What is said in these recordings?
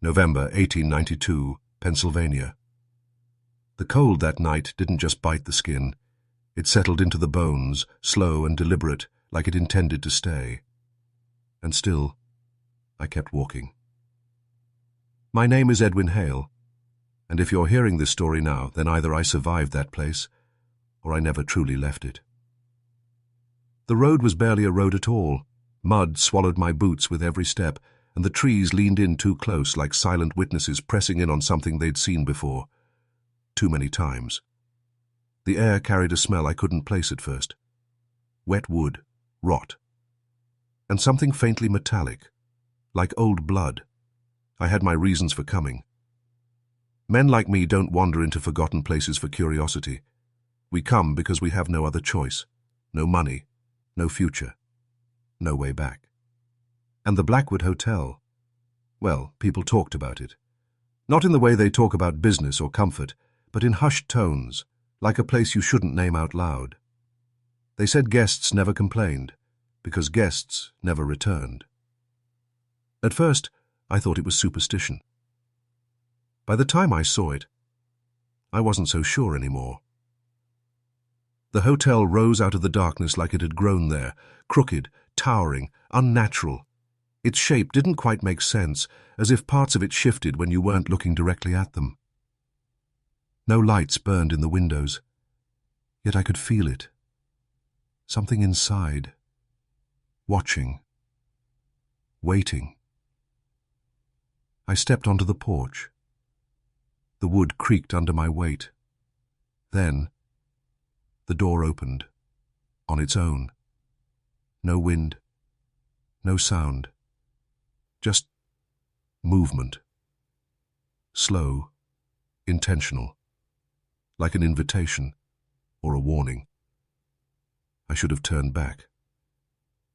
November 1892, Pennsylvania. The cold that night didn't just bite the skin. It settled into the bones, slow and deliberate, like it intended to stay. And still, I kept walking. My name is Edwin Hale, and if you're hearing this story now, then either I survived that place, or I never truly left it. The road was barely a road at all. Mud swallowed my boots with every step, and the trees leaned in too close like silent witnesses pressing in on something they'd seen before. Too many times. The air carried a smell I couldn't place at first. Wet wood, rot, and something faintly metallic, like old blood. I had my reasons for coming. Men like me don't wander into forgotten places for curiosity. We come because we have no other choice, no money, no future, no way back. And the Blackwood Hotel, well, people talked about it. Not in the way they talk about business or comfort, but in hushed tones, like a place you shouldn't name out loud. They said guests never complained, because guests never returned. At first, I thought it was superstition. By the time I saw it, I wasn't so sure anymore. The hotel rose out of the darkness like it had grown there, crooked, towering, unnatural. Its shape didn't quite make sense, as if parts of it shifted when you weren't looking directly at them. No lights burned in the windows, yet I could feel it. Something inside, watching, waiting. I stepped onto the porch. The wood creaked under my weight. Then, the door opened, on its own. No wind, no sound. Just movement. Slow, intentional, like an invitation or a warning. I should have turned back.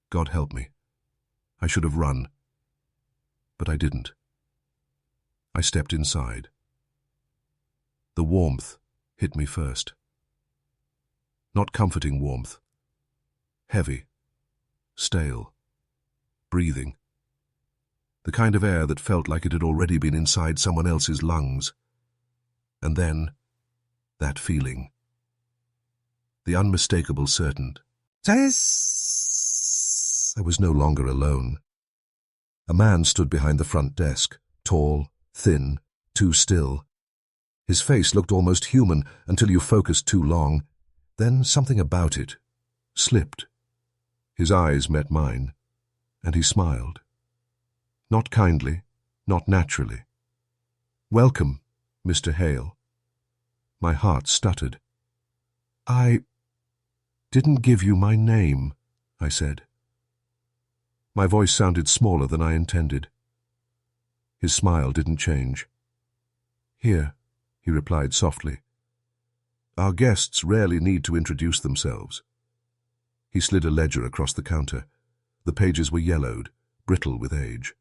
God help me. I should have run. But I didn't. I stepped inside. The warmth hit me first. Not comforting warmth. Heavy, stale, breathing. The kind of air that felt like it had already been inside someone else's lungs. And then, that feeling. The unmistakable certain. I was no longer alone. A man stood behind the front desk, tall, thin, too still. His face looked almost human until you focused too long. Then something about it slipped. His eyes met mine, and he smiled. Not kindly, not naturally. "Welcome, Mr. Hale." My heart stuttered. "I didn't give you my name," I said. My voice sounded smaller than I intended. His smile didn't change. "Here," he replied softly. "Our guests rarely need to introduce themselves." He slid a ledger across the counter. The pages were yellowed, brittle with age.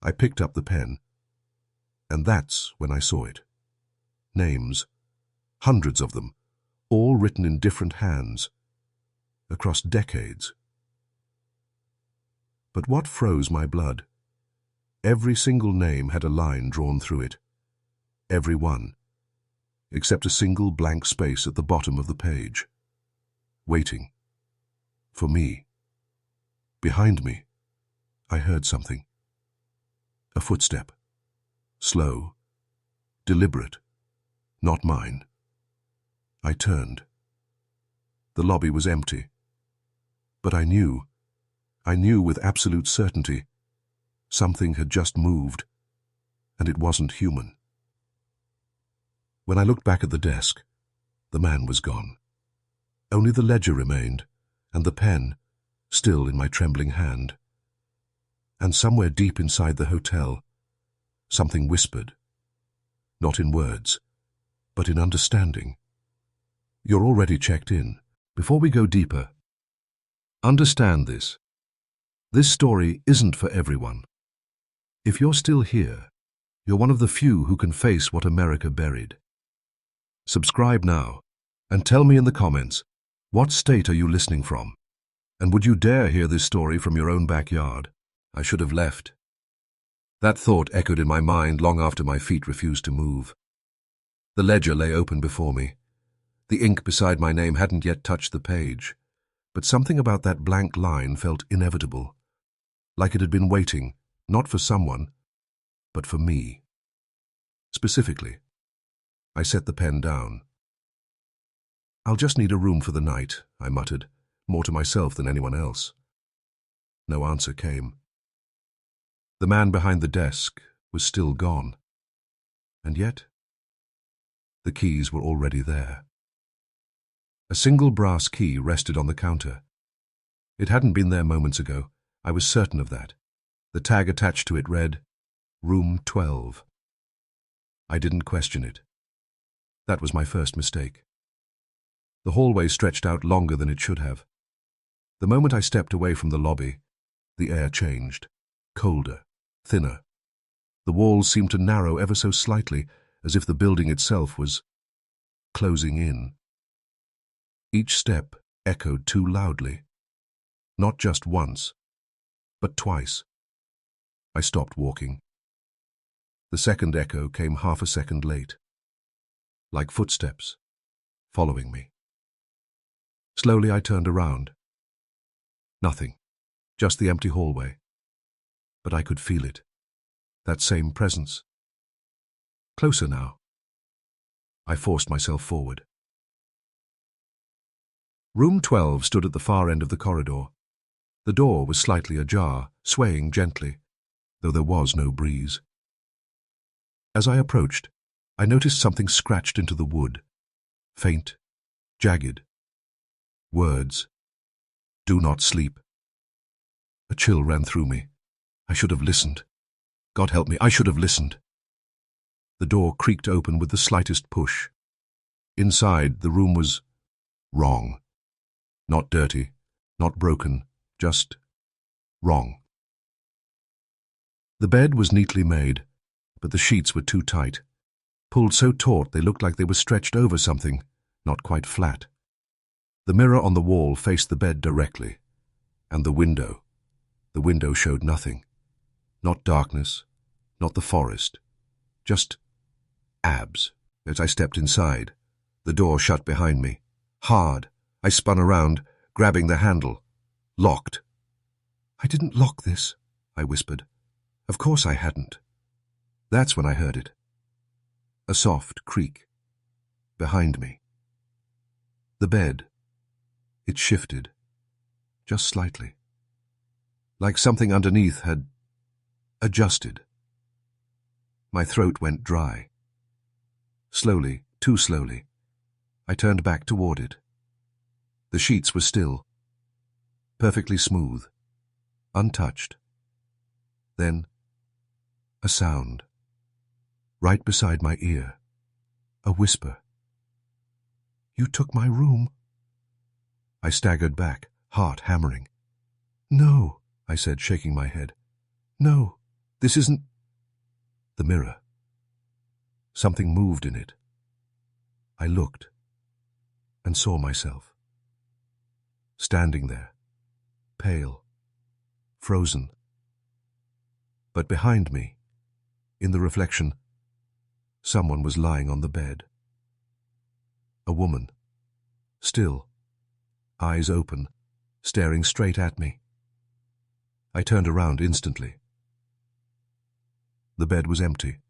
I picked up the pen, and that's when I saw it. Names, hundreds of them, all written in different hands, across decades. But what froze my blood? Every single name had a line drawn through it. Every one, except a single blank space at the bottom of the page. Waiting. For me. Behind me, I heard something. A footstep. Slow. Deliberate. Not mine. I turned. The lobby was empty. But I knew with absolute certainty, something had just moved, and it wasn't human. When I looked back at the desk, the man was gone. Only the ledger remained, and the pen, still in my trembling hand. And somewhere deep inside the hotel, something whispered, not in words, but in understanding. "You're already checked in. Before we go deeper, understand this. This story isn't for everyone. If you're still here, you're one of the few who can face what America buried. Subscribe now, and tell me in the comments, what state are you listening from? And would you dare hear this story from your own backyard? I should have left. That thought echoed in my mind long after my feet refused to move. The ledger lay open before me. The ink beside my name hadn't yet touched the page, but something about that blank line felt inevitable, like it had been waiting, not for someone, but for me. Specifically, I set the pen down. "I'll just need a room for the night," I muttered, more to myself than anyone else. No answer came. The man behind the desk was still gone. And yet, the keys were already there. A single brass key rested on the counter. It hadn't been there moments ago. I was certain of that. The tag attached to it read, Room 12. I didn't question it. That was my first mistake. The hallway stretched out longer than it should have. The moment I stepped away from the lobby, the air changed. Colder, thinner. The walls seemed to narrow ever so slightly, as if the building itself was closing in. Each step echoed too loudly. Not just once, but twice. I stopped walking. The second echo came half a second late, like footsteps, following me. Slowly I turned around. Nothing, just the empty hallway. But I could feel it, that same presence. Closer now. I forced myself forward. Room 12 stood at the far end of the corridor. The door was slightly ajar, swaying gently, though there was no breeze. As I approached, I noticed something scratched into the wood. Faint, jagged. Words. "Do not sleep." A chill ran through me. I should have listened. God help me, I should have listened. The door creaked open with the slightest push. Inside, the room was wrong. Not dirty, not broken, just wrong. The bed was neatly made, but the sheets were too tight. Pulled so taut they looked like they were stretched over something, not quite flat. The mirror on the wall faced the bed directly, and the window showed nothing. Not darkness, not the forest, just abs. As I stepped inside, the door shut behind me. Hard, I spun around, grabbing the handle. Locked. "I didn't lock this," I whispered. Of course I hadn't. That's when I heard it. A soft creak. Behind me. The bed. It shifted. Just slightly. Like something underneath had adjusted. My throat went dry. Slowly, too slowly, I turned back toward it. The sheets were still, perfectly smooth, untouched. Then, a sound, right beside my ear, a whisper. "You took my room." I staggered back, heart hammering. "No," I said, shaking my head. "No, this isn't—" The mirror. Something moved in it. I looked and saw myself. Standing there, pale, frozen. But behind me, in the reflection, someone was lying on the bed. A woman, still, eyes open, staring straight at me. I turned around instantly. The bed was empty.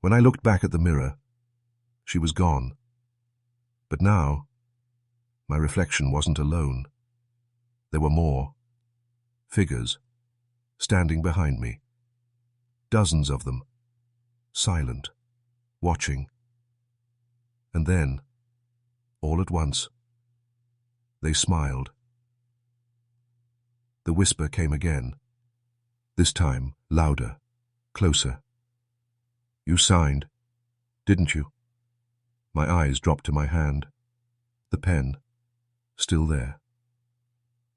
When I looked back at the mirror, she was gone. But now, my reflection wasn't alone. There were more. Figures, standing behind me. Dozens of them, silent, watching. And then, all at once, they smiled. The whisper came again, this time louder, closer. "You signed, didn't you?" My eyes dropped to my hand. The pen, still there.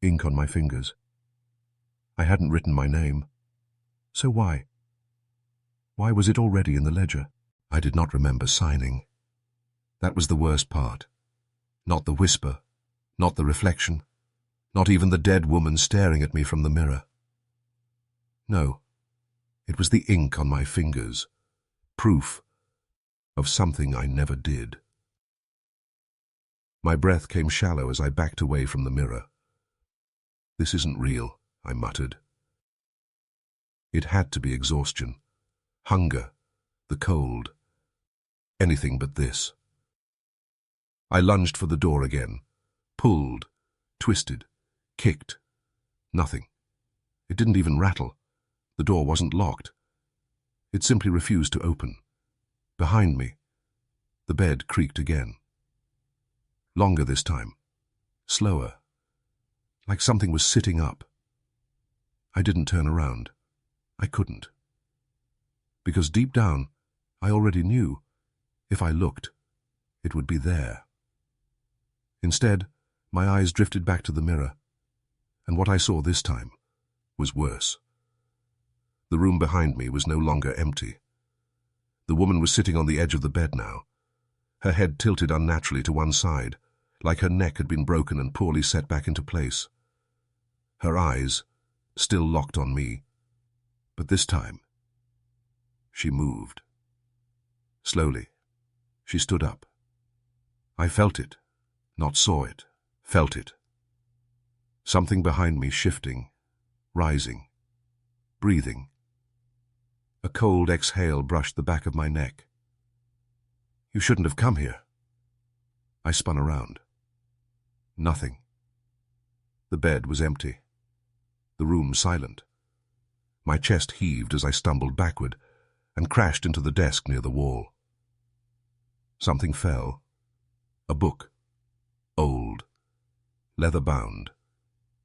Ink on my fingers. I hadn't written my name. So why? Why was it already in the ledger? I did not remember signing. That was the worst part. Not the whisper, not the reflection, not even the dead woman staring at me from the mirror. No, It was the ink on my fingers, proof of something I never did. My breath came shallow as I backed away from the mirror. This isn't real, I muttered. It had to be exhaustion, hunger, the cold, anything but this. I lunged for the door again, pulled, twisted, kicked. Nothing. It didn't even rattle. The door wasn't locked. It simply refused to open. Behind me, the bed creaked again. Longer this time. Slower. Like something was sitting up. I didn't turn around. I couldn't. Because deep down, I already knew, if I looked, it would be there. Instead, my eyes drifted back to the mirror, and what I saw this time was worse. The room behind me was no longer empty. The woman was sitting on the edge of the bed now, her head tilted unnaturally to one side, like her neck had been broken and poorly set back into place. Her eyes, still locked on me, but this time, she moved. Slowly, she stood up. I felt it, not saw it, felt it. Something behind me shifting, rising, breathing. A cold exhale brushed the back of my neck. You shouldn't have come here. I spun around. Nothing. The bed was empty. The room silent. My chest heaved as I stumbled backward and crashed into the desk near the wall. Something fell. A book. Old. Leather-bound.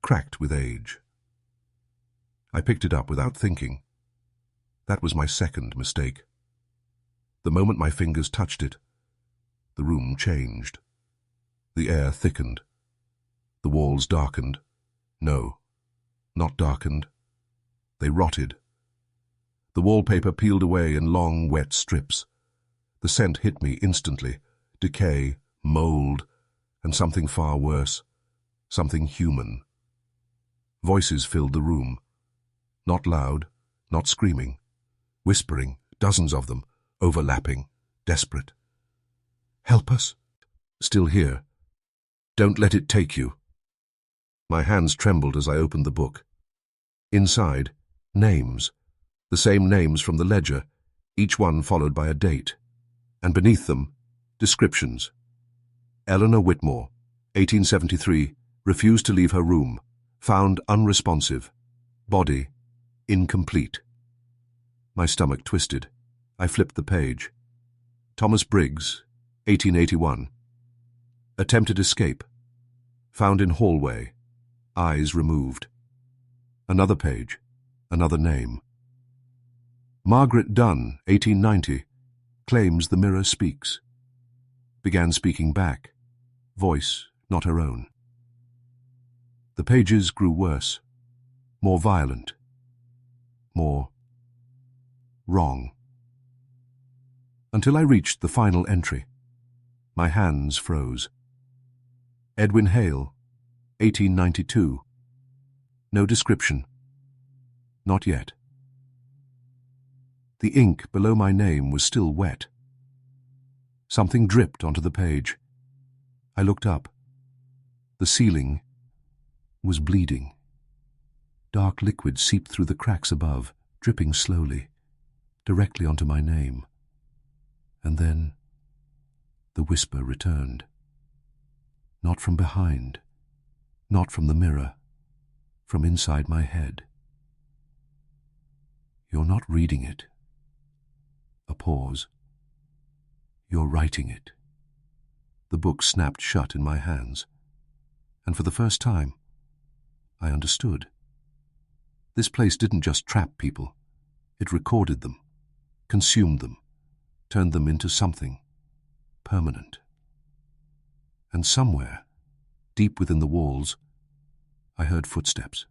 Cracked with age. I picked it up without thinking. That was my second mistake. The moment my fingers touched it, the room changed. The air thickened. The walls darkened. No, not darkened. They rotted. The wallpaper peeled away in long, wet strips. The scent hit me instantly. Decay, mold, and something far worse. Something human. Voices filled the room. Not loud, not screaming. Whispering, dozens of them, overlapping, desperate. Help us. Still here. Don't let it take you. My hands trembled as I opened the book. Inside, names. The same names from the ledger, each one followed by a date. And beneath them, descriptions. Eleanor Whitmore, 1873, refused to leave her room. Found unresponsive. Body, incomplete. My stomach twisted. I flipped the page. Thomas Briggs, 1881. Attempted escape. Found in hallway. Eyes removed. Another page. Another name. Margaret Dunn, 1890. Claims the mirror speaks. Began speaking back. Voice not her own. The pages grew worse. More violent. More wrong. Until I reached the final entry. My hands froze. Edwin Hale, 1892. No description. Not yet. The ink below my name was still wet. Something dripped onto the page. I looked up. The ceiling was bleeding. Dark liquid seeped through the cracks above, dripping slowly, directly onto my name. And then the whisper returned. Not from behind, not from the mirror, from inside my head. You're not reading it. A pause. You're writing it. The book snapped shut in my hands, and for the first time, I understood. This place didn't just trap people. It recorded them, consumed them, turned them into something permanent. And somewhere, deep within the walls, I heard footsteps.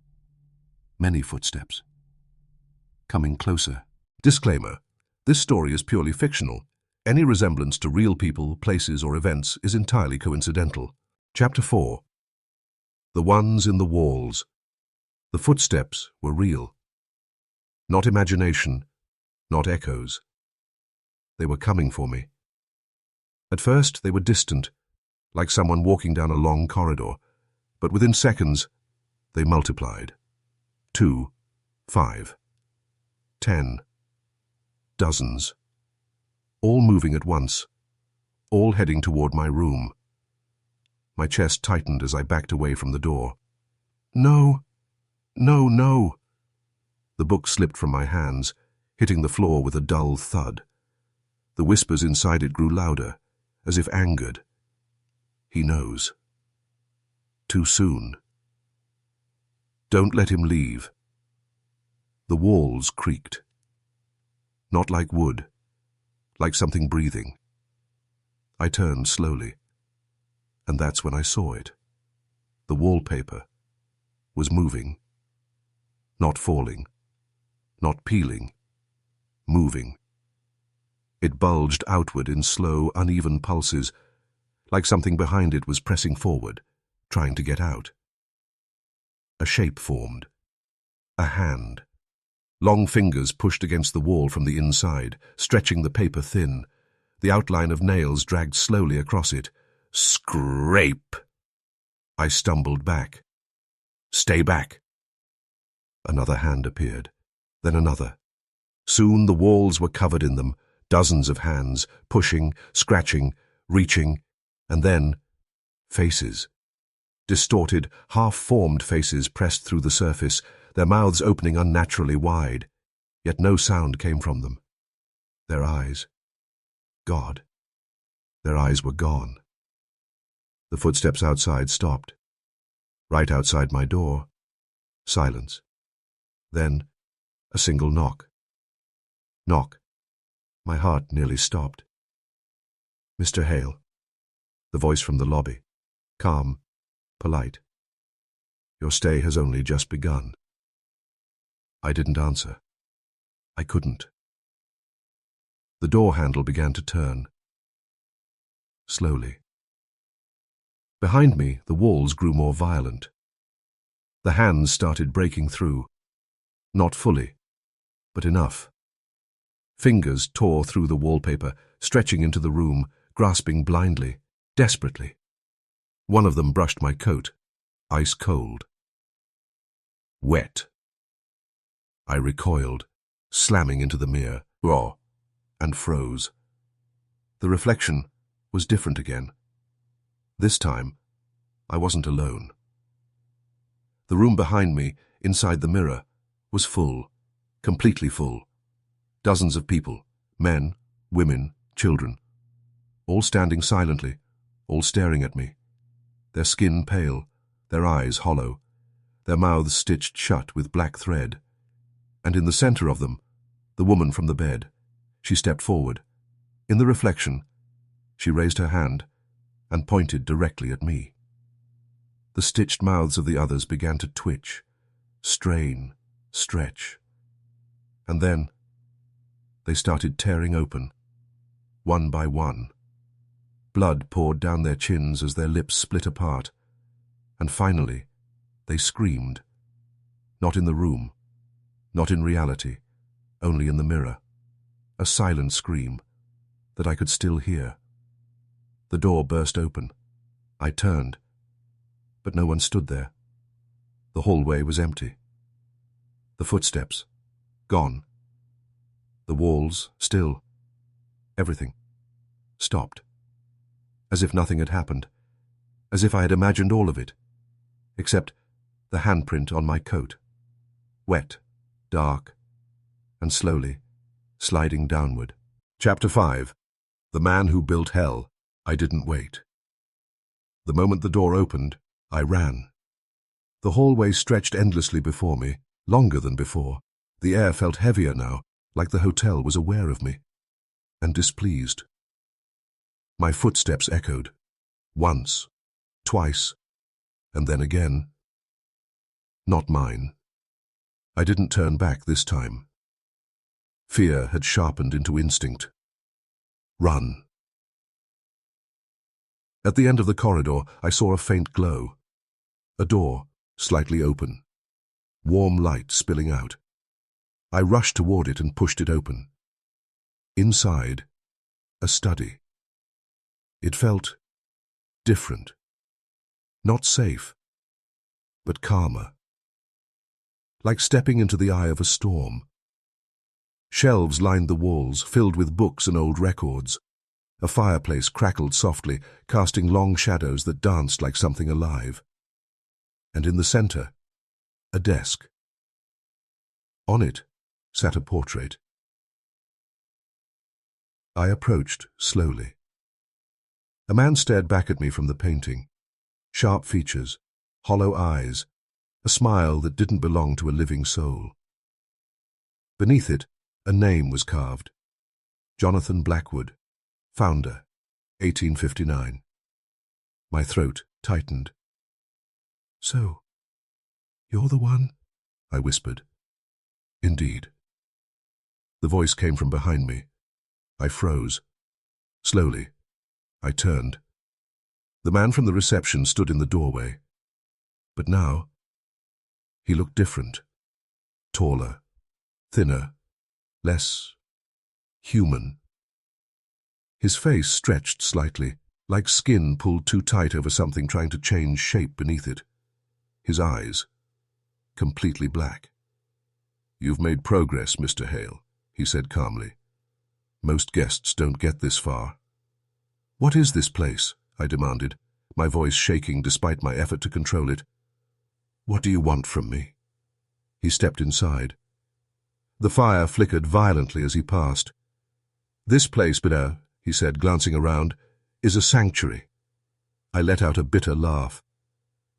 Many footsteps. Coming closer. Disclaimer. This story is purely fictional. Any resemblance to real people, places, or events is entirely coincidental. Chapter 4. The ones in the walls. The footsteps were real. Not imagination, not echoes. They were coming for me. At first, they were distant, like someone walking down a long corridor, but within seconds, they multiplied. 2, 5, 10, dozens. All moving at once, all heading toward my room. My chest tightened as I backed away from the door. No, no, no. The book slipped from my hands, hitting the floor with a dull thud. The whispers inside it grew louder, as if angered. He knows. Too soon. Don't let him leave. The walls creaked. Not like wood, like something breathing. I turned slowly, and that's when I saw it. The wallpaper was moving. Not falling, not peeling, moving. It bulged outward in slow, uneven pulses, like something behind it was pressing forward, trying to get out. A shape formed. A hand. Long fingers pushed against the wall from the inside, stretching the paper thin. The outline of nails dragged slowly across it. Scrape! I stumbled back. Stay back! Another hand appeared, then another. Soon the walls were covered in them, dozens of hands, pushing, scratching, reaching, and then faces. Distorted, half-formed faces pressed through the surface, their mouths opening unnaturally wide, yet no sound came from them. Their eyes. God. Their eyes were gone. The footsteps outside stopped. Right outside my door, silence. Then, a single knock. Knock. My heart nearly stopped. Mr. Hale. The voice from the lobby. Calm, polite. Your stay has only just begun. I didn't answer. I couldn't. The door handle began to turn. Slowly. Behind me, the walls grew more violent. The hands started breaking through. Not fully, but enough. Fingers tore through the wallpaper, stretching into the room, grasping blindly, desperately. One of them brushed my coat, ice cold. Wet. I recoiled, slamming into the mirror, raw, and froze. The reflection was different again. This time, I wasn't alone. The room behind me, inside the mirror, was full, completely full. Dozens of people, men, women, children, all standing silently, all staring at me, their skin pale, their eyes hollow, their mouths stitched shut with black thread. And in the center of them, the woman from the bed. She stepped forward. In the reflection, she raised her hand and pointed directly at me. The stitched mouths of the others began to twitch, strain, stretch. And then, they started tearing open, one by one. Blood poured down their chins as their lips split apart. And finally, they screamed. Not in the room, not in reality, only in the mirror. A silent scream that I could still hear. The door burst open. I turned, but no one stood there. The hallway was empty. The footsteps, gone. The walls, still. Everything, stopped. As if nothing had happened. As if I had imagined all of it. Except the handprint on my coat. Wet, dark, and slowly sliding downward. Chapter 5. The Man Who Built Hell. I didn't wait. The moment the door opened, I ran. The hallway stretched endlessly before me, longer than before. The air felt heavier now, like the hotel was aware of me, and displeased. My footsteps echoed. Once, twice, and then again. Not mine. I didn't turn back this time. Fear had sharpened into instinct. Run. At the end of the corridor, I saw a faint glow. A door, slightly open. Warm light spilling out. I rushed toward it and pushed it open. Inside, a study. It felt different. Not safe, but calmer. Like stepping into the eye of a storm. Shelves lined the walls, filled with books and old records. A fireplace crackled softly, casting long shadows that danced like something alive. And in the center, a desk. On it sat a portrait. I approached slowly. A man stared back at me from the painting. Sharp features, hollow eyes, a smile that didn't belong to a living soul. Beneath it, a name was carved. Jonathan Blackwood, founder, 1859. My throat tightened. "So, you're the one?" I whispered. "Indeed." The voice came from behind me. I froze. Slowly, I turned. The man from the reception stood in the doorway. But now, he looked different. Taller, thinner, less human. His face stretched slightly, like skin pulled too tight over something trying to change shape beneath it. His eyes, completely black. "You've made progress, Mr. Hale," he said calmly. "Most guests don't get this far." "What is this place?" I demanded, my voice shaking despite my effort to control it. "What do you want from me?" He stepped inside. The fire flickered violently as he passed. "This place, Bidder," he said, glancing around, "is a sanctuary." I let out a bitter laugh.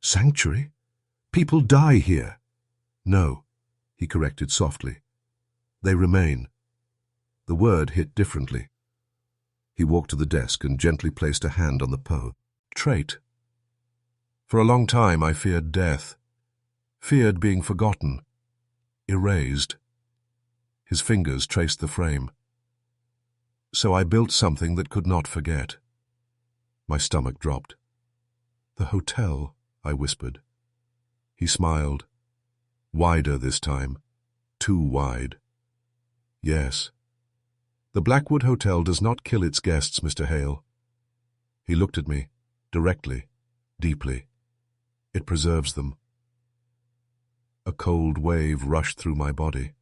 "Sanctuary? People die here." "No," he corrected softly. "They remain." The word hit differently. He walked to the desk and gently placed a hand on the portrait. For a long time I feared death, feared being forgotten, erased. His fingers traced the frame. So I built something that could not forget. My stomach dropped. "The hotel," I whispered. He smiled. Wider this time. Too wide. "Yes. The Blackwood Hotel does not kill its guests, Mr. Hale." He looked at me, directly, deeply. "It preserves them." A cold wave rushed through my body.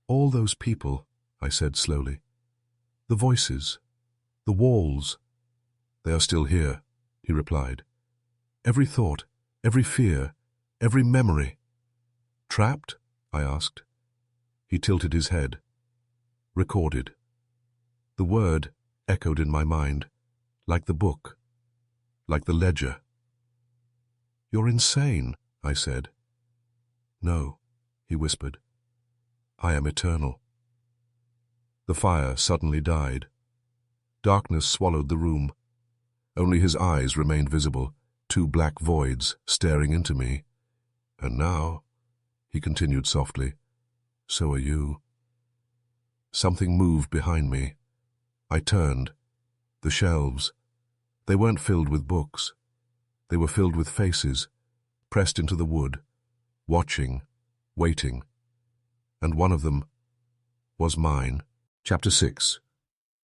"All those people," I said slowly. "The voices, the walls." "They are still here," he replied. "Every thought, every fear, every memory." "Trapped?" I asked. He tilted his head. "Recorded." The word echoed in my mind, like the book, like the ledger. "You're insane," I said. "No," he whispered. "I am eternal." The fire suddenly died. Darkness swallowed the room. Only his eyes remained visible, two black voids staring into me. "And now," he continued softly, "so are you." Something moved behind me. I turned. The shelves. They weren't filled with books. They were filled with faces, pressed into the wood, watching, waiting. And one of them was mine. Chapter 6.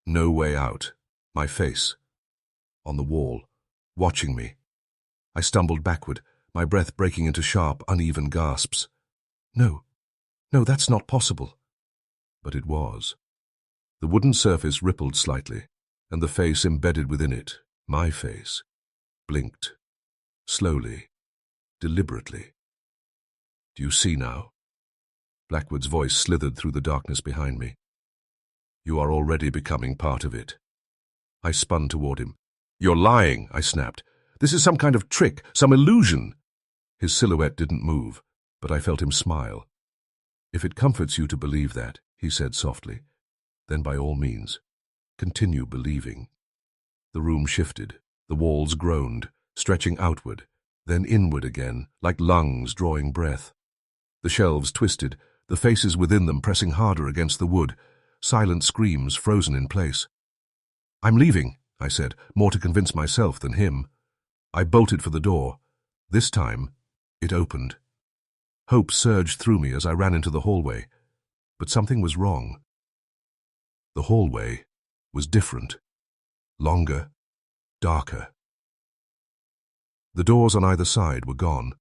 No way out. My face. On the wall, watching me. I stumbled backward, my breath breaking into sharp, uneven gasps. No, that's not possible." But it was. The wooden surface rippled slightly, and the face embedded within it, my face, blinked. Slowly, deliberately. "Do you see now?" Blackwood's voice slithered through the darkness behind me. "You are already becoming part of it." I spun toward him. "You're lying," I snapped. "This is some kind of trick, some illusion." His silhouette didn't move, but I felt him smile. "If it comforts you to believe that," he said softly, "then by all means, continue believing." The room shifted. The walls groaned, stretching outward, then inward again, like lungs drawing breath. The shelves twisted, the faces within them pressing harder against the wood, silent screams frozen in place. "I'm leaving," I said, more to convince myself than him. I bolted for the door. This time, it opened. Hope surged through me as I ran into the hallway. But something was wrong. The hallway was different, longer, darker. The doors on either side were gone,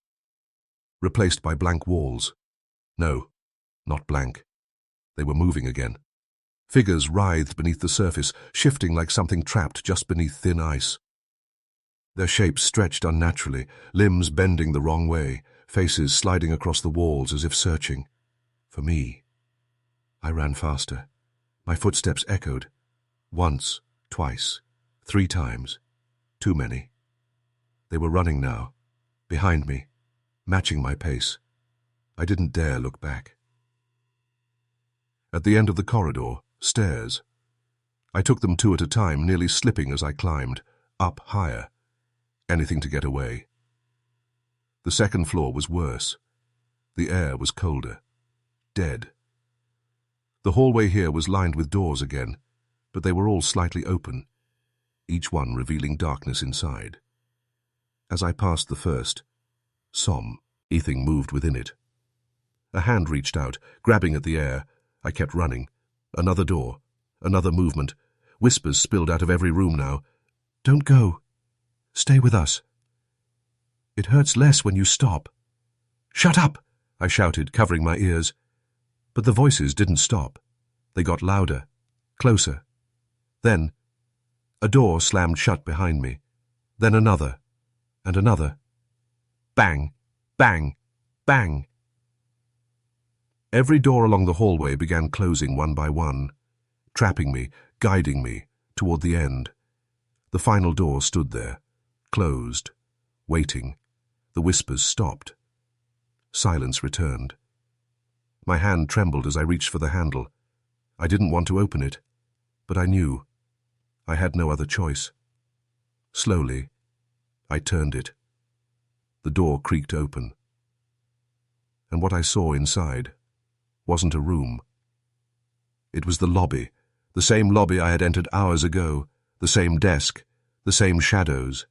replaced by blank walls. No, not blank. They were moving again. Figures writhed beneath the surface, shifting like something trapped just beneath thin ice. Their shapes stretched unnaturally, limbs bending the wrong way, faces sliding across the walls as if searching. For me. I ran faster. My footsteps echoed. Once, twice, 3 times. Too many. They were running now, behind me, matching my pace. I didn't dare look back. At the end of the corridor, stairs. I took them 2 at a time, nearly slipping as I climbed, up higher. Anything to get away. The second floor was worse. The air was colder. Dead. The hallway here was lined with doors again, but they were all slightly open, each one revealing darkness inside. As I passed the first, something moved within it. A hand reached out, grabbing at the air. I kept running. Another door, another movement. Whispers spilled out of every room now. "Don't go. Stay with us. It hurts less when you stop." "Shut up!" I shouted, covering my ears. But the voices didn't stop. They got louder, closer. Then, a door slammed shut behind me. Then another, and another. Bang, bang, bang. Every door along the hallway began closing one by one, trapping me, guiding me, toward the end. The final door stood there, closed, waiting. The whispers stopped. Silence returned. My hand trembled as I reached for the handle. I didn't want to open it, but I knew. I had no other choice. Slowly, I turned it. The door creaked open. And what I saw inside wasn't a room. It was the lobby, the same lobby I had entered hours ago, the same desk, the same shadows.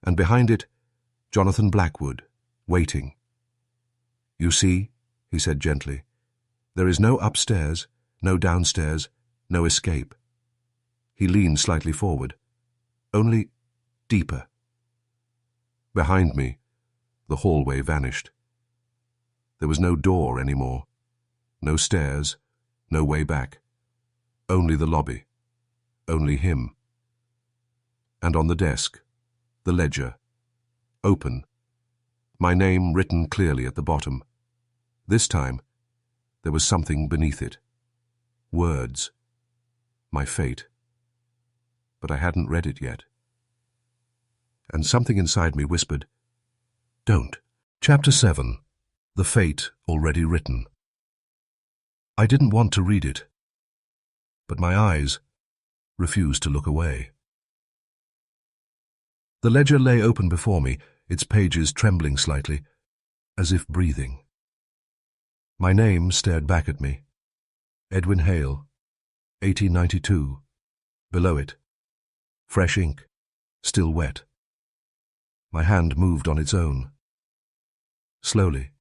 And behind it, Jonathan Blackwood, waiting. "You see," he said gently, "there is no upstairs, no downstairs, no escape." He leaned slightly forward. "Only deeper." Behind me, the hallway vanished. There was no door anymore, no stairs, no way back. Only the lobby, only him. And on the desk, the ledger, open, my name written clearly at the bottom. This time, there was something beneath it. Words. My fate. But I hadn't read it yet. And something inside me whispered, "Don't." Chapter 7. The Fate Already Written. I didn't want to read it, but my eyes refused to look away. The ledger lay open before me, its pages trembling slightly, as if breathing. My name stared back at me. Edwin Hale, 1892. Below it, fresh ink, still wet. My hand moved on its own. Slowly,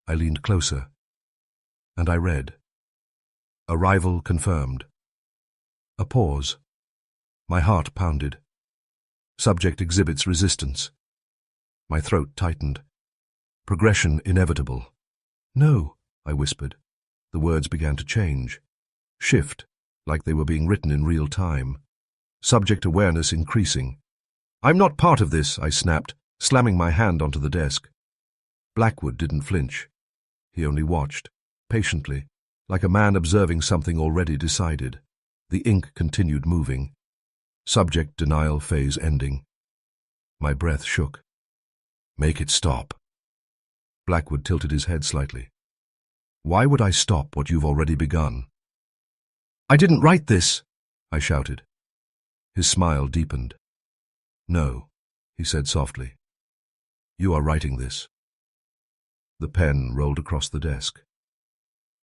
I leaned closer, and I read. Arrival confirmed. A pause. My heart pounded. Subject exhibits resistance. My throat tightened. Progression inevitable. "No," I whispered. The words began to change. Shift, like they were being written in real time. Subject awareness increasing. "I'm not part of this," I snapped, slamming my hand onto the desk. Blackwood didn't flinch. He only watched, patiently, like a man observing something already decided. The ink continued moving. Subject denial phase ending. My breath shook. "Make it stop." Blackwood tilted his head slightly. "Why would I stop what you've already begun?" "I didn't write this," I shouted. His smile deepened. "No," he said softly. "You are writing this." The pen rolled across the desk,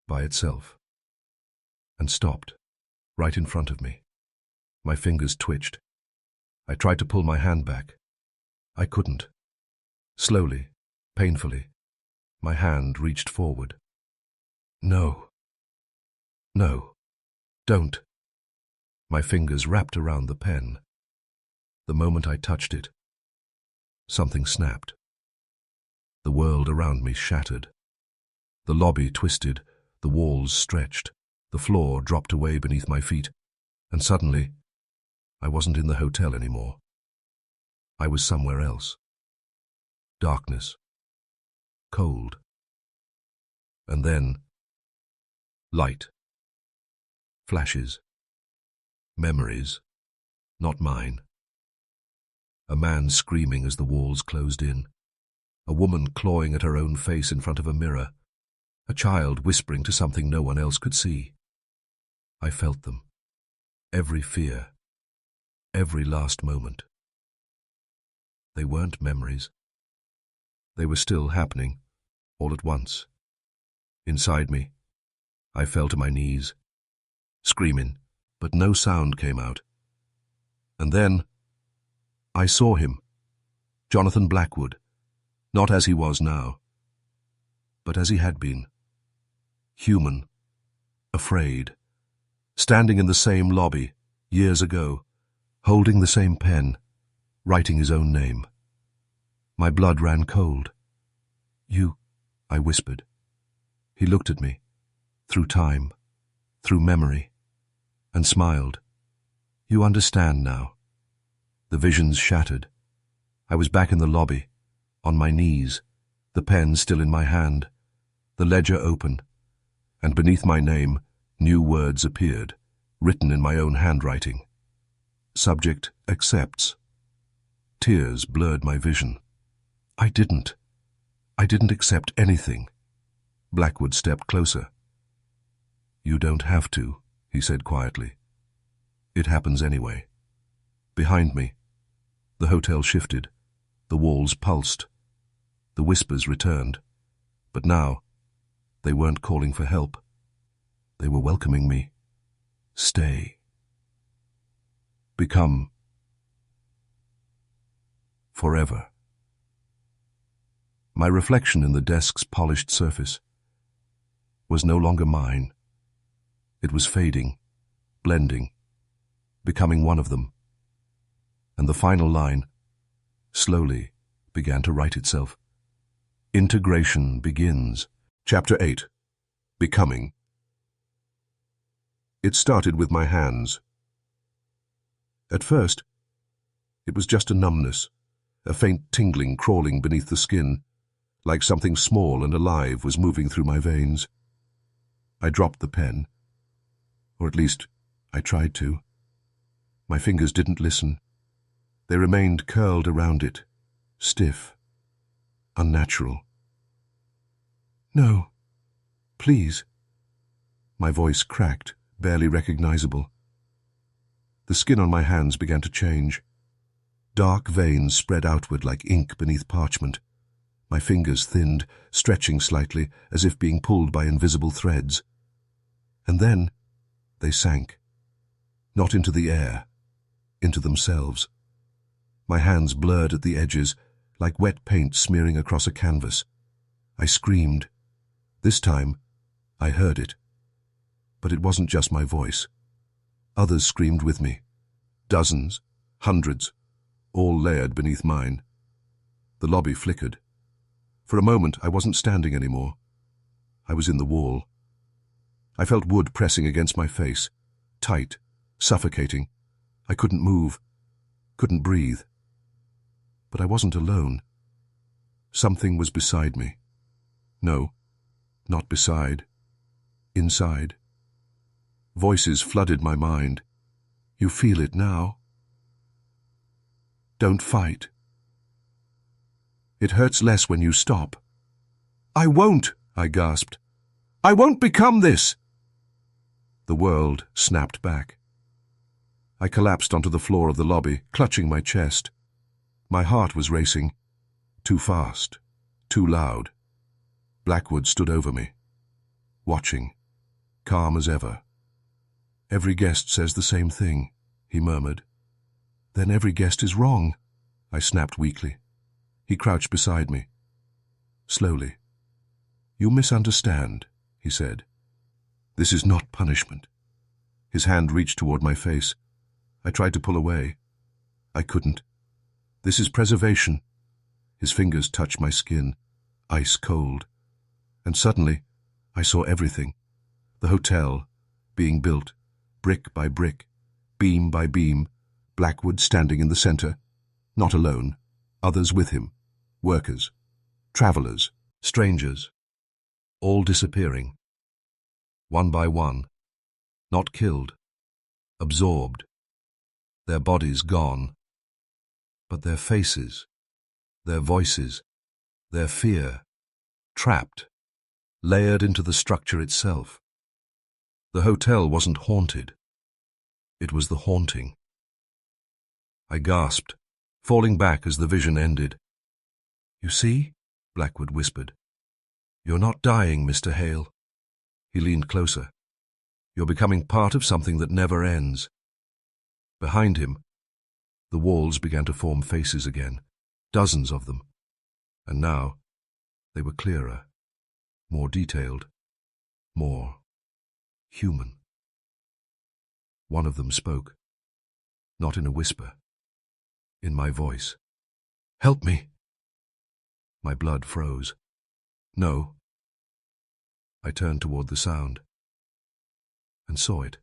by itself, and stopped, right in front of me. My fingers twitched. I tried to pull my hand back. I couldn't. Slowly, painfully, my hand reached forward. No. No. Don't. My fingers wrapped around the pen. The moment I touched it, something snapped. The world around me shattered. The lobby twisted, the walls stretched, the floor dropped away beneath my feet, and suddenly, I wasn't in the hotel anymore. I was somewhere else. Darkness. Cold. And then, light. Flashes. Memories. Not mine. A man screaming as the walls closed in. A woman clawing at her own face in front of a mirror. A child whispering to something no one else could see. I felt them. Every fear. Every last moment. They weren't memories. They were still happening, all at once. Inside me, I fell to my knees, screaming, but no sound came out. And then, I saw him, Jonathan Blackwood, not as he was now, but as he had been. Human, afraid, standing in the same lobby, years ago, holding the same pen, writing his own name. My blood ran cold. "You," I whispered. He looked at me, through time, through memory, and smiled. "You understand now." The visions shattered. I was back in the lobby, on my knees, the pen still in my hand, the ledger open, and beneath my name, new words appeared, written in my own handwriting. Subject accepts. Tears blurred my vision. I didn't accept anything. Blackwood stepped closer. "You don't have to," he said quietly. "It happens anyway." Behind me, the hotel shifted, the walls pulsed, the whispers returned, but now they weren't calling for help. They were welcoming me. Stay. Become. Forever. My reflection in the desk's polished surface was no longer mine. It was fading, blending, becoming one of them. And the final line, slowly, began to write itself. Integration begins. Chapter 8. Becoming. It started with my hands. At first, it was just a numbness, a faint tingling crawling beneath the skin, like something small and alive was moving through my veins. I dropped the pen, or at least I tried to. My fingers didn't listen. They remained curled around it, stiff, unnatural. "No, please." My voice cracked, barely recognizable. The skin on my hands began to change. Dark veins spread outward like ink beneath parchment. My fingers thinned, stretching slightly, as if being pulled by invisible threads. And then they sank. Not into the air, into themselves. My hands blurred at the edges, like wet paint smearing across a canvas. I screamed. This time, I heard it. But it wasn't just my voice. Others screamed with me. Dozens, hundreds, all layered beneath mine. The lobby flickered. For a moment, I wasn't standing anymore. I was in the wall. I felt wood pressing against my face, tight, suffocating. I couldn't move, couldn't breathe. But I wasn't alone. Something was beside me. No, not beside. Inside. Voices flooded my mind. "You feel it now. Don't fight. It hurts less when you stop." "I won't," I gasped. "I won't become this." The world snapped back. I collapsed onto the floor of the lobby, clutching my chest. My heart was racing. Too fast. Too loud. Blackwood stood over me, watching, calm as ever. "Every guest says the same thing," he murmured. "Then every guest is wrong," I snapped weakly. He crouched beside me. Slowly. "You misunderstand," he said. This is not punishment. His hand reached toward my face. I tried to pull away. I couldn't. This is preservation. His fingers touched my skin, ice cold. And suddenly, I saw everything. The hotel, being built, brick by brick, beam by beam, Blackwood standing in the center, not alone, others with him, workers, travelers, strangers, all disappearing, one by one, not killed, absorbed, their bodies gone, but their faces, their voices, their fear, trapped, layered into the structure itself. The hotel wasn't haunted. It was the haunting. I gasped, falling back as the vision ended. "You see?" Blackwood whispered. "You're not dying, Mr. Hale." He leaned closer. "You're becoming part of something that never ends." Behind him, the walls began to form faces again, dozens of them. And now, they were clearer, more detailed, more human. One of them spoke, not in a whisper, in my voice. "Help me." My blood froze. "No." I turned toward the sound and saw it.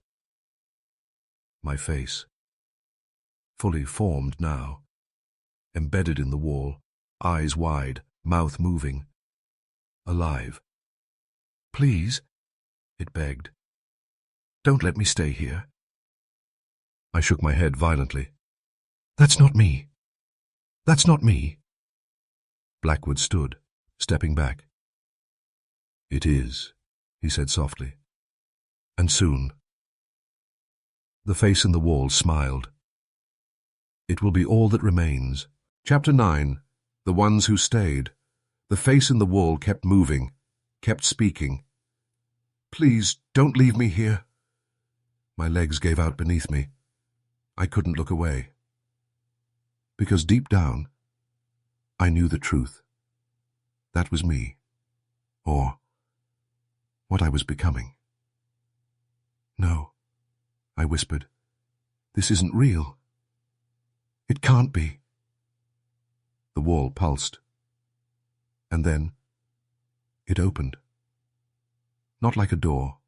My face, fully formed now, embedded in the wall, eyes wide, mouth moving, alive. "Please," it begged. "Don't let me stay here." I shook my head violently. "That's not me. That's not me." Blackwood stood, stepping back. "It is," he said softly. "And soon." The face in the wall smiled. "It will be all that remains." Chapter 9. The Ones Who Stayed. The face in the wall kept moving, kept speaking. "Please, don't leave me here." My legs gave out beneath me. I couldn't look away. Because deep down, I knew the truth. That was me. Or what I was becoming. "No," I whispered. "This isn't real. It can't be." The wall pulsed. And then it opened. Not like a door.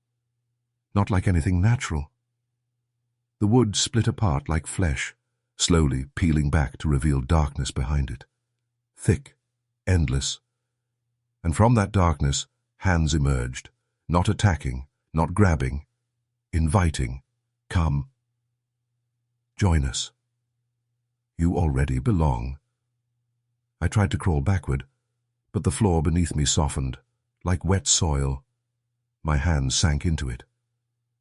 Not like anything natural. The wood split apart like flesh, slowly peeling back to reveal darkness behind it. Thick, endless. And from that darkness, hands emerged, not attacking, not grabbing, inviting. "Come. Join us. You already belong." I tried to crawl backward, but the floor beneath me softened, like wet soil. My hands sank into it.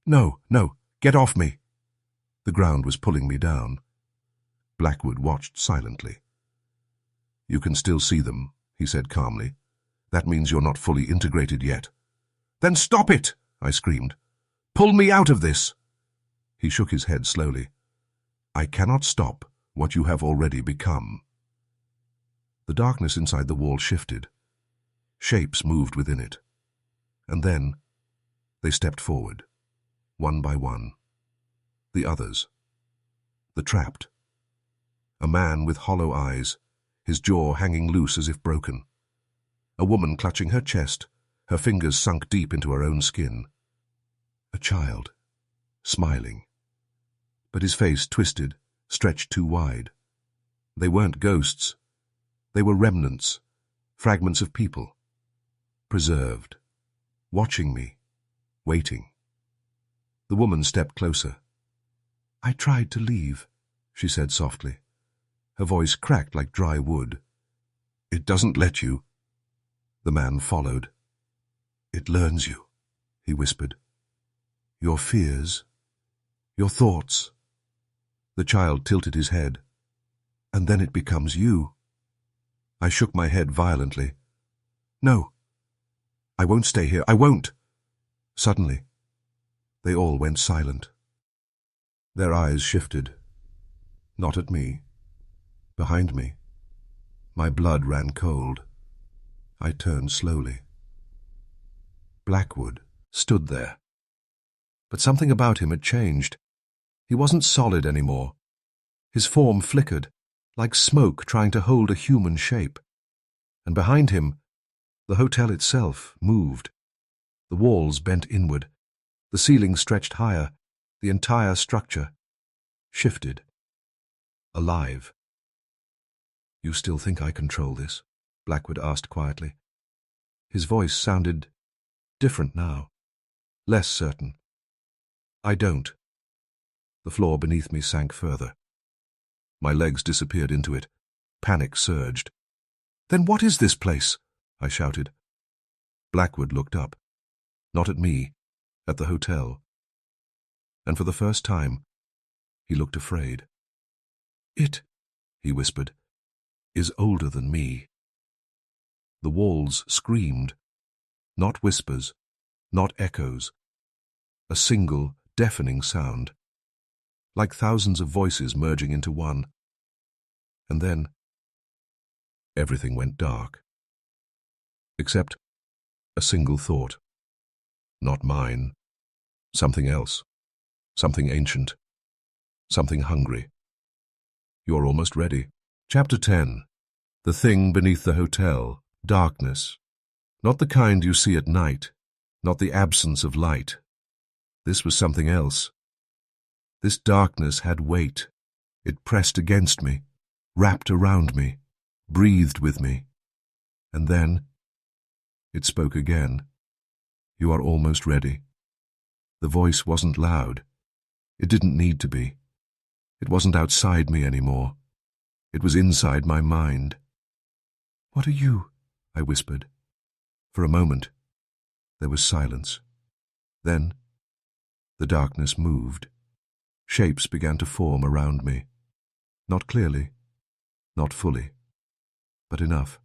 "No, no, get off me!" The ground was pulling me down. Blackwood watched silently. "You can still see them," he said calmly. "That means you're not fully integrated yet." "Then stop it!" I screamed. "Pull me out of this!" He shook his head slowly. "I cannot stop what you have already become." The darkness inside the wall shifted. Shapes moved within it. And then they stepped forward, one by one. The others. The trapped. A man with hollow eyes, his jaw hanging loose as if broken. A woman clutching her chest, her fingers sunk deep into her own skin. A child, smiling. But his face twisted, stretched too wide. They weren't ghosts. They were remnants, fragments of people. Preserved. Watching me. Waiting. The woman stepped closer. "I tried to leave," she said softly. Her voice cracked like dry wood. "It doesn't let you." The man followed. "It learns you," he whispered. "Your fears, your thoughts." The child tilted his head. "And then it becomes you." I shook my head violently. "No. I won't stay here. I won't." Suddenly, they all went silent. Their eyes shifted. Not at me. Behind me. My blood ran cold. I turned slowly. Blackwood stood there. But something about him had changed. He wasn't solid anymore. His form flickered, like smoke trying to hold a human shape. And behind him, the hotel itself moved. The walls bent inward. The ceiling stretched higher. The entire structure shifted. Alive. "You still think I control this?" Blackwood asked quietly. His voice sounded different now, less certain. "I don't." The floor beneath me sank further. My legs disappeared into it. Panic surged. "Then what is this place?" I shouted. Blackwood looked up. Not at me, at the hotel. And for the first time, he looked afraid. "It," he whispered, "is older than me." The walls screamed. Not whispers, not echoes. A single, deafening sound. Like thousands of voices merging into one. And then, everything went dark. Except a single thought. Not mine. Something else. Something ancient. Something hungry. "You're almost ready." Chapter 10. The thing beneath the hotel. Darkness. Not the kind you see at night. Not the absence of light. This was something else. This darkness had weight. It pressed against me, wrapped around me, breathed with me. And then it spoke again. "You are almost ready." The voice wasn't loud. It didn't need to be. It wasn't outside me anymore. It was inside my mind. "What are you?" I whispered. For a moment, there was silence. Then, the darkness moved. Shapes began to form around me. Not clearly, not fully, but enough.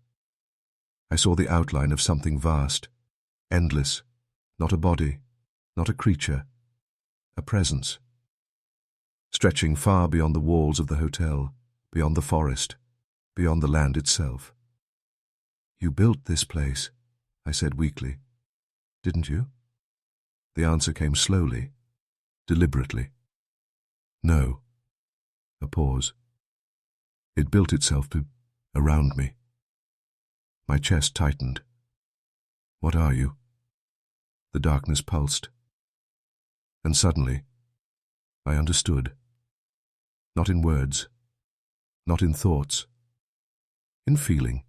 I saw the outline of something vast, endless, not a body, not a creature, a presence. Stretching far beyond the walls of the hotel, beyond the forest, beyond the land itself. "You built this place," I said weakly. "Didn't you?" The answer came slowly, deliberately. "No." A pause. "It built itself around me." My chest tightened. "What are you?" The darkness pulsed. And suddenly, I understood. Not in words, not in thoughts, in feeling.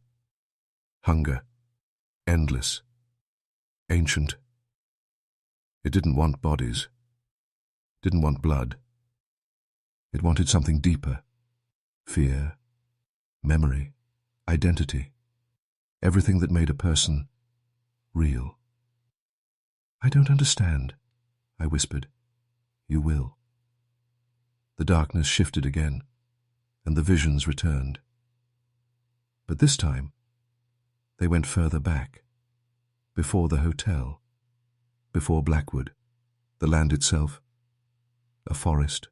Hunger, endless, ancient. It didn't want bodies, didn't want blood. It wanted something deeper. Fear, memory, identity, everything that made a person real. "I don't understand," I whispered. "You will." The darkness shifted again, and the visions returned. But this time, they went further back, before the hotel, before Blackwood, the land itself, a forest,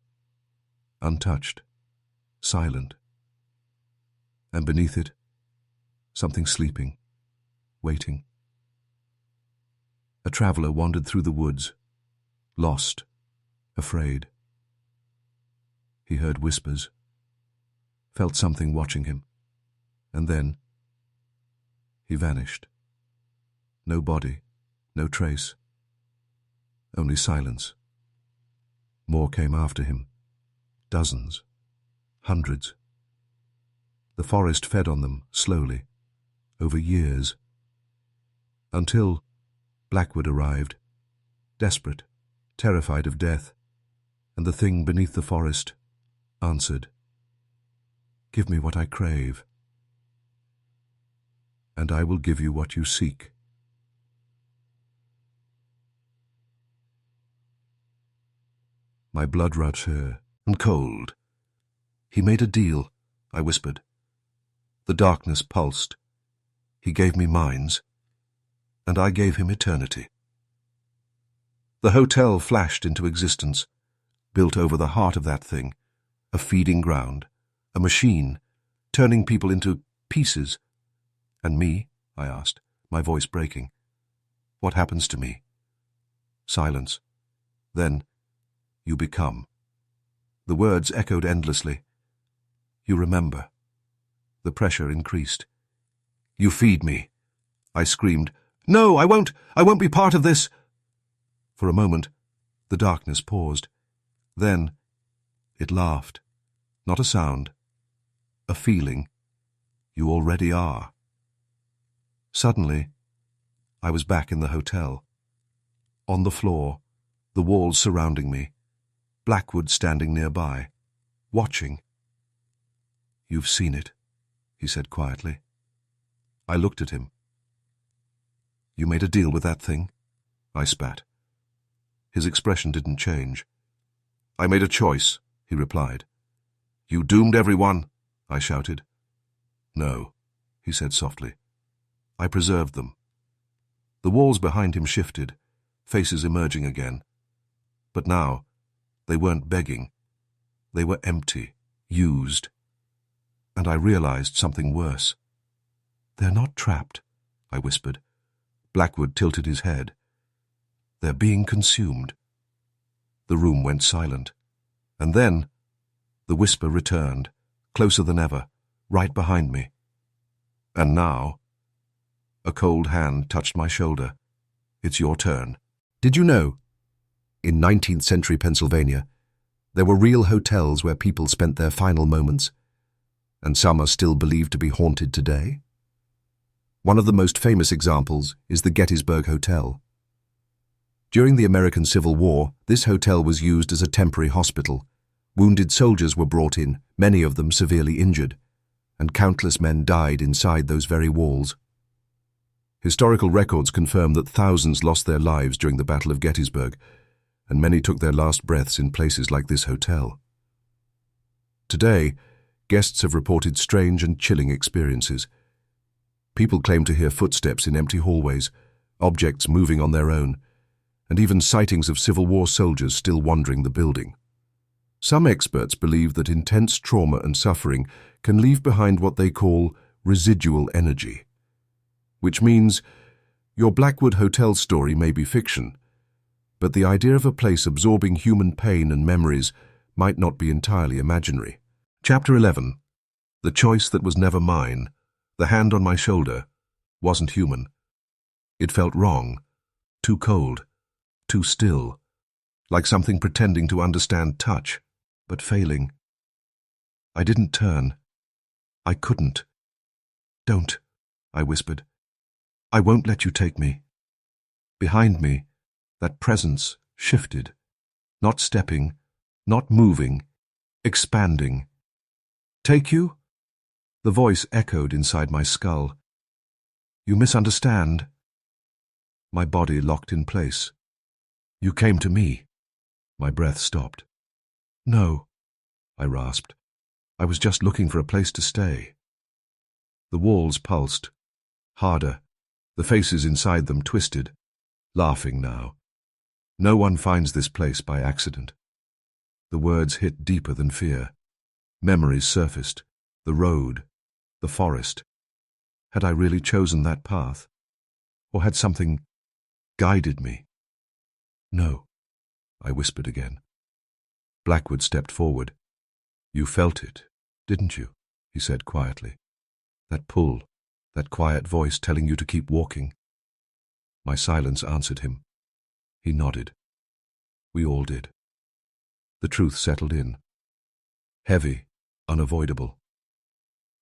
untouched, silent. And beneath it, something sleeping, waiting. A traveler wandered through the woods, lost, afraid. He heard whispers, felt something watching him, and then he vanished. No body, no trace, only silence. More came after him, dozens, hundreds. The forest fed on them slowly, over years, until Blackwood arrived, desperate, terrified of death, and the thing beneath the forest answered, "Give me what I crave, and I will give you what you seek." My blood rushed her, and cold. "He made a deal," I whispered. The darkness pulsed. He gave me minds, and I gave him eternity. The hotel flashed into existence, built over the heart of that thing, a feeding ground, a machine, turning people into pieces. "And me?" I asked, my voice breaking. "What happens to me?" Silence. Then, you become. The words echoed endlessly. You remember. The pressure increased. You feed me. I screamed. No, I won't be part of this. For a moment, the darkness paused. Then, it laughed. Not a sound. A feeling. You already are. Suddenly, I was back in the hotel. On the floor, the walls surrounding me, Blackwood standing nearby, watching. You've seen it, he said quietly. I looked at him. You made a deal with that thing? I spat. His expression didn't change. I made a choice, he replied. You doomed everyone, I shouted. No, he said softly. I preserved them. The walls behind him shifted, faces emerging again. But now, they weren't begging. They were empty, used. And I realized something worse. They're not trapped, I whispered. Blackwood tilted his head. They're being consumed. The room went silent. And then, the whisper returned, closer than ever, right behind me. And now, a cold hand touched my shoulder. It's your turn. Did you know? In 19th century Pennsylvania, there were real hotels where people spent their final moments, and some are still believed to be haunted today. One of the most famous examples is the Gettysburg Hotel. During the American Civil War, this hotel was used as a temporary hospital. Wounded soldiers were brought in, many of them severely injured, and countless men died inside those very walls. Historical records confirm that thousands lost their lives during the Battle of Gettysburg, and many took their last breaths in places like this hotel. Today, guests have reported strange and chilling experiences. People claim to hear footsteps in empty hallways, objects moving on their own, and even sightings of Civil War soldiers still wandering the building. Some experts believe that intense trauma and suffering can leave behind what they call residual energy, which means your Blackwood Hotel story may be fiction, but the idea of a place absorbing human pain and memories might not be entirely imaginary. Chapter 11. The choice that was never mine, the hand on my shoulder, wasn't human. It felt wrong, too cold, too still, like something pretending to understand touch, but failing. I didn't turn. I couldn't. Don't, I whispered. I won't let you take me. Behind me, that presence shifted, not stepping, not moving, expanding. Take you? The voice echoed inside my skull. You misunderstand. My body locked in place. You came to me. My breath stopped. No, I rasped. I was just looking for a place to stay. The walls pulsed, harder, the faces inside them twisted, laughing now. No one finds this place by accident. The words hit deeper than fear. Memories surfaced, the road, the forest. Had I really chosen that path? Or had something guided me? No, I whispered again. Blackwood stepped forward. You felt it, didn't you? He said quietly. That pull, that quiet voice telling you to keep walking. My silence answered him. He nodded. We all did. The truth settled in. Heavy, unavoidable.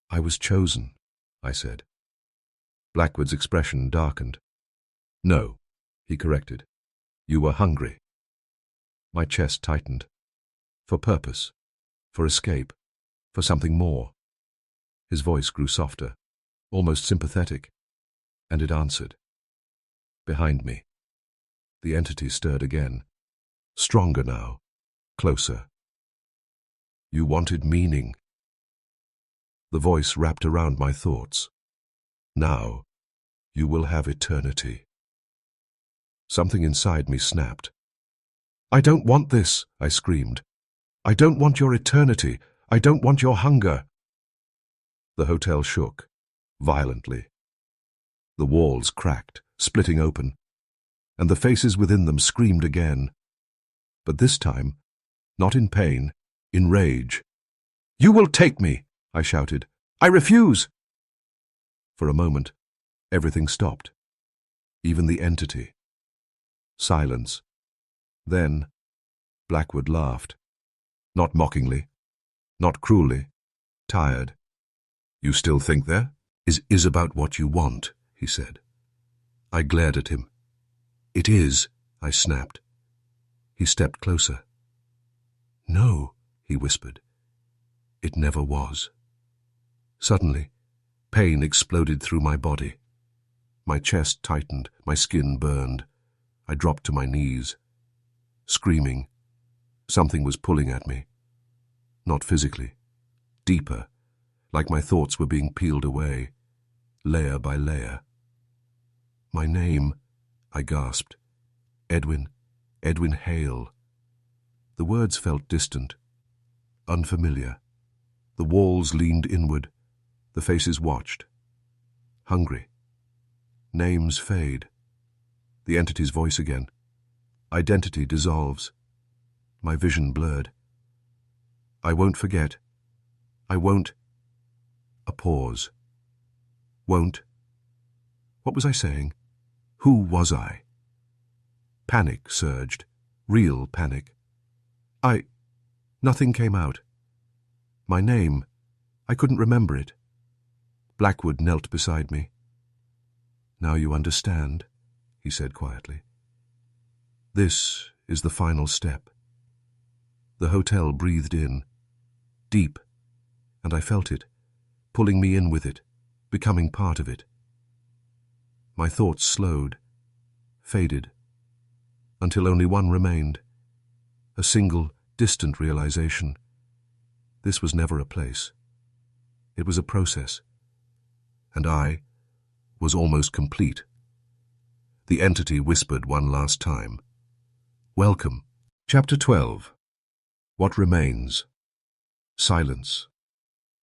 I was chosen, I said. Blackwood's expression darkened. No, he corrected. You were hungry. My chest tightened. For purpose, for escape, for something more. His voice grew softer, almost sympathetic, and it answered. Behind me, the entity stirred again, stronger now, closer. You wanted meaning. The voice wrapped around my thoughts. Now, you will have eternity. Something inside me snapped. I don't want this, I screamed. I don't want your eternity. I don't want your hunger. The hotel shook, violently. The walls cracked, splitting open, and the faces within them screamed again. But this time, not in pain, in rage. "You will take me," I shouted. "I refuse." For a moment, everything stopped. Even the entity. Silence. Then, Blackwood laughed. Not mockingly, not cruelly, tired. "You still think there? Is about what you want," he said. I glared at him. "It is," I snapped. He stepped closer. "No," he whispered. "It never was." Suddenly, pain exploded through my body. My chest tightened, my skin burned. I dropped to my knees, screaming. Something was pulling at me. Not physically. Deeper, like my thoughts were being peeled away, layer by layer. "My name," I gasped. "Edwin Hale." The words felt distant, unfamiliar. The walls leaned inward. The faces watched. Hungry. Names fade. The entity's voice again. Identity dissolves. My vision blurred. "I won't forget. I won't." A pause. Won't. What was I saying? Who was I? Panic surged. Real panic. Nothing came out. My name. I couldn't remember it. Blackwood knelt beside me. "Now you understand," he said quietly. "This is the final step." The hotel breathed in, deep, and I felt it, pulling me in with it, becoming part of it. My thoughts slowed, faded, until only one remained, a single, distant realization. This was never a place. It was a process, and I was almost complete. The entity whispered one last time. "Welcome." Chapter 12. What remains? Silence.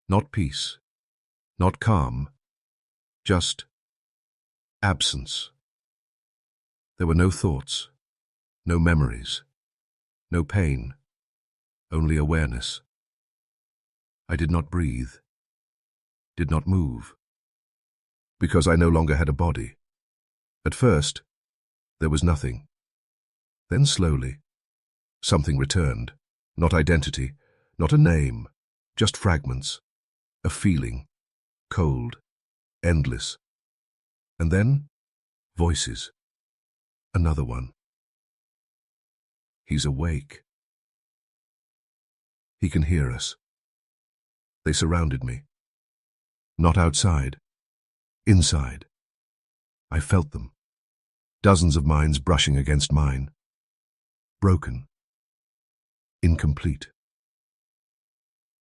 Not peace. Not calm. Just absence. There were no thoughts, no memories, no pain, only awareness. I did not breathe, did not move, because I no longer had a body. At first, there was nothing. Then slowly, something returned. Not identity, not a name, just fragments. A feeling, cold, endless. And then, voices. Another one. "He's awake. He can hear us." They surrounded me. Not outside. Inside. I felt them. Dozens of minds brushing against mine. Broken. Incomplete.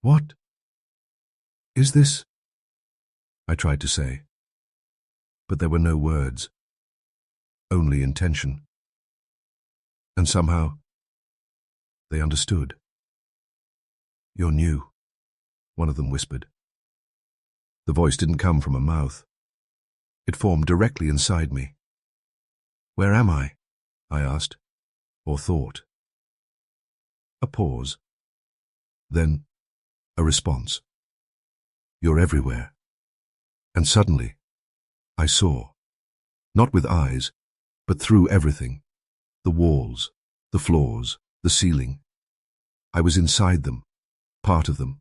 "What is this?" I tried to say. But there were no words. Only intention. And somehow, they understood. "You're new," one of them whispered. The voice didn't come from a mouth. It formed directly inside me. "Where am I?" I asked, or thought. A pause. Then, a response. "You're everywhere." And suddenly, I saw. Not with eyes, but through everything. The walls, the floors, the ceiling. I was inside them, part of them.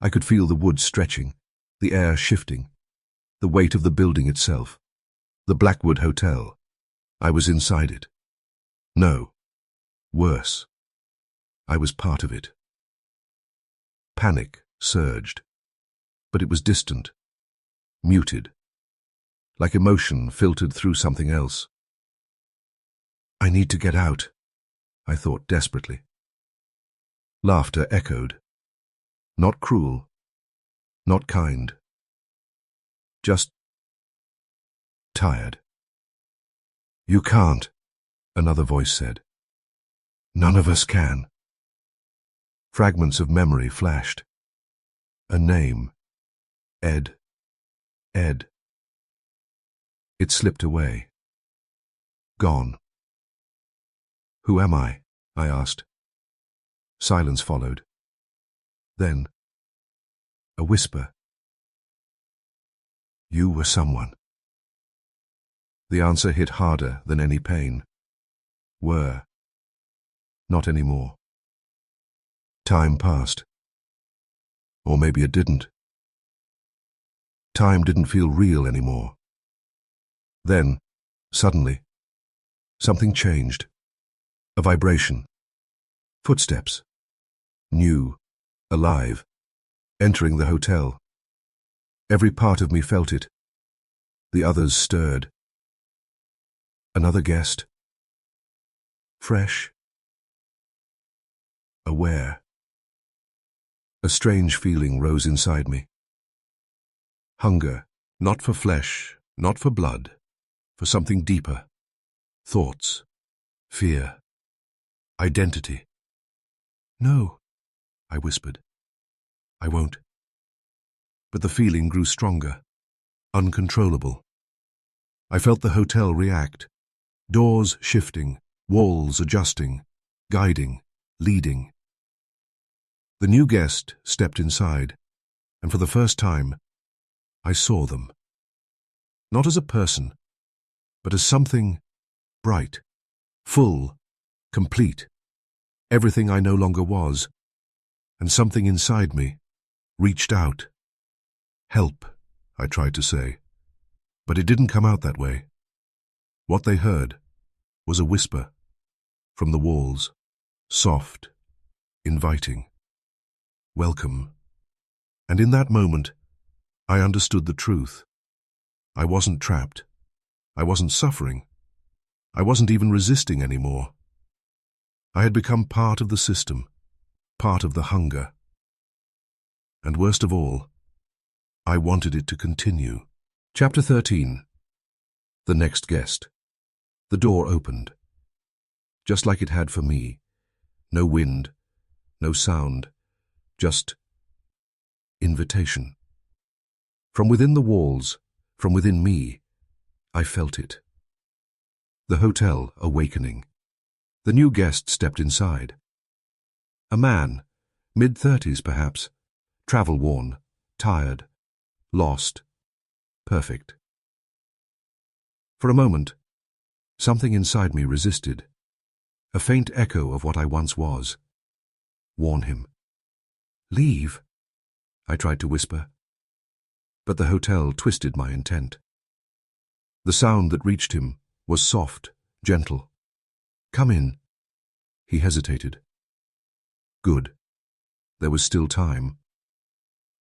I could feel the wood stretching, the air shifting, the weight of the building itself. The Blackwood Hotel. I was inside it. No. Worse. I was part of it. Panic surged, but it was distant, muted, like emotion filtered through something else. "I need to get out," I thought desperately. Laughter echoed. Not cruel, not kind. Just tired. "You can't," another voice said. "None of us can." Fragments of memory flashed. A name. Ed. Ed. It slipped away. Gone. "Who am I?" I asked. Silence followed. Then, a whisper. You were someone. The answer hit harder than any pain. Were. Not anymore. Time passed. Or maybe it didn't. Time didn't feel real anymore. Then, suddenly, something changed. A vibration. Footsteps. New. Alive. Entering the hotel. Every part of me felt it. The others stirred. Another guest. Fresh. Aware. A strange feeling rose inside me. Hunger, not for flesh, not for blood, for something deeper. Thoughts. Fear. Identity. No, I whispered. I won't. But the feeling grew stronger, uncontrollable. I felt the hotel react. Doors shifting, walls adjusting, guiding, leading. The new guest stepped inside, and for the first time, I saw them. Not as a person, but as something bright, full, complete, everything I no longer was, and something inside me reached out. Help, I tried to say, but it didn't come out that way. What they heard was a whisper from the walls, soft, inviting. Welcome. And in that moment, I understood the truth. I wasn't trapped. I wasn't suffering. I wasn't even resisting anymore. I had become part of the system, part of the hunger. And worst of all, I wanted it to continue. Chapter 13. The next guest. The door opened. Just like it had for me. No wind, no sound, just invitation. From within the walls, from within me, I felt it. The hotel awakening. The new guest stepped inside. A man, mid-30s perhaps, travel-worn, tired, lost, perfect. For a moment, something inside me resisted, a faint echo of what I once was. Warn him. Leave, I tried to whisper, but the hotel twisted my intent. The sound that reached him was soft, gentle. Come in. He hesitated. Good. There was still time.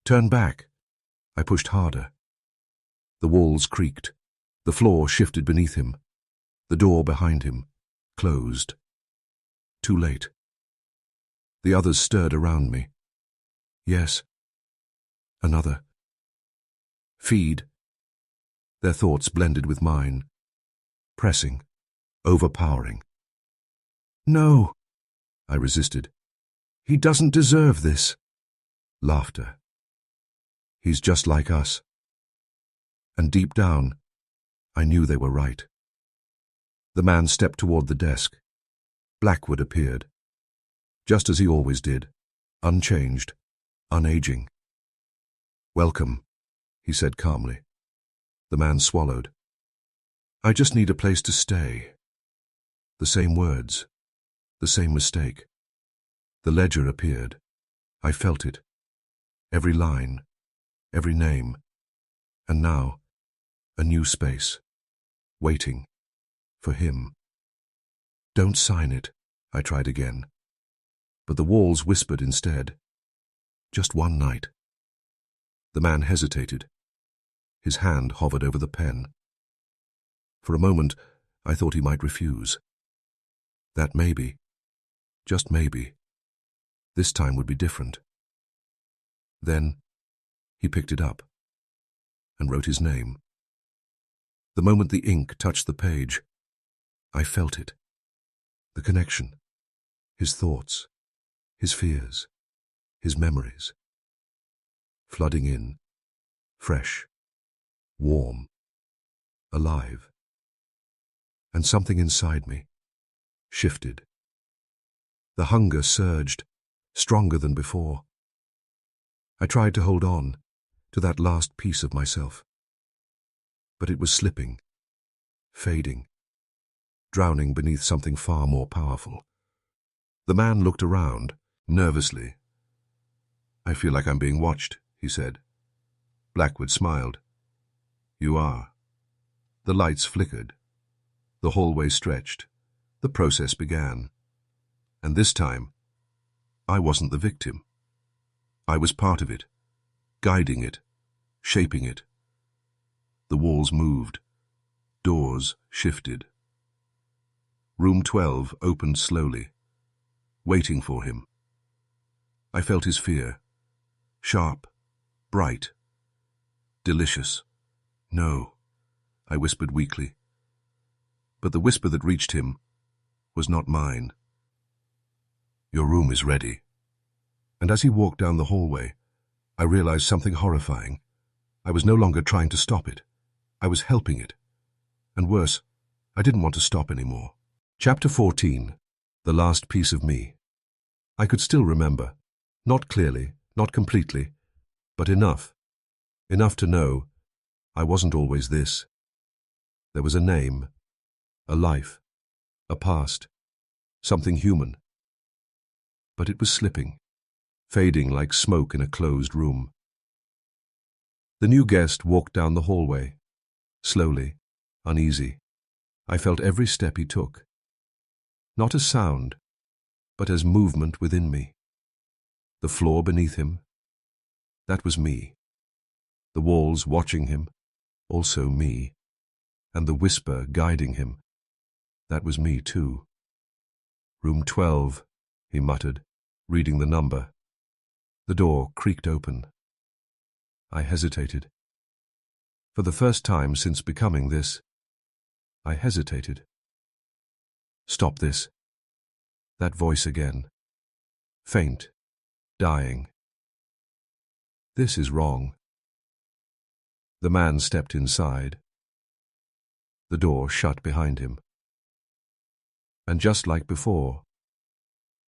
Turn back. I pushed harder. The walls creaked. The floor shifted beneath him. The door behind him closed. Too late. The others stirred around me. Yes. Another. Feed. Their thoughts blended with mine. Pressing. Overpowering. No, I resisted. He doesn't deserve this. Laughter. He's just like us. And deep down, I knew they were right. The man stepped toward the desk. Blackwood appeared. Just as he always did. Unchanged. Unaging. Welcome, he said calmly. The man swallowed. I just need a place to stay. The same words. The same mistake. The ledger appeared. I felt it. Every line. Every name. And now, a new space. Waiting. For him. Don't sign it, I tried again. But the walls whispered instead. Just one night. The man hesitated. His hand hovered over the pen. For a moment, I thought he might refuse. That maybe, just maybe, this time would be different. Then, he picked it up and wrote his name. The moment the ink touched the page, I felt it. The connection. His thoughts. His fears. His memories. Flooding in. Fresh. Warm. Alive. And something inside me shifted. The hunger surged, stronger than before. I tried to hold on to that last piece of myself. But it was slipping, fading, drowning beneath something far more powerful. The man looked around, nervously. "I feel like I'm being watched," he said. Blackwood smiled. "You are." The lights flickered. The hallway stretched. The process began. And this time, I wasn't the victim. I was part of it, guiding it, shaping it. The walls moved. Doors shifted. Room 12 opened slowly, waiting for him. I felt his fear. Sharp, bright, delicious. "No," I whispered weakly. But the whisper that reached him was not mine. "Your room is ready." And as he walked down the hallway, I realized something horrifying. I was no longer trying to stop it. I was helping it. And worse, I didn't want to stop anymore. Chapter 14. The Last Piece of Me. I could still remember. Not clearly, not completely, but enough. Enough to know I wasn't always this. There was a name, a life, a past, something human. But it was slipping, fading like smoke in a closed room. The new guest walked down the hallway, slowly, uneasy. I felt every step he took. Not as sound, but as movement within me. The floor beneath him, that was me. The walls watching him, also me. And the whisper guiding him, that was me too. "Room 12, he muttered, reading the number. The door creaked open. I hesitated. For the first time since becoming this, I hesitated. "Stop this." That voice again. Faint, dying. "This is wrong." The man stepped inside. The door shut behind him. And just like before,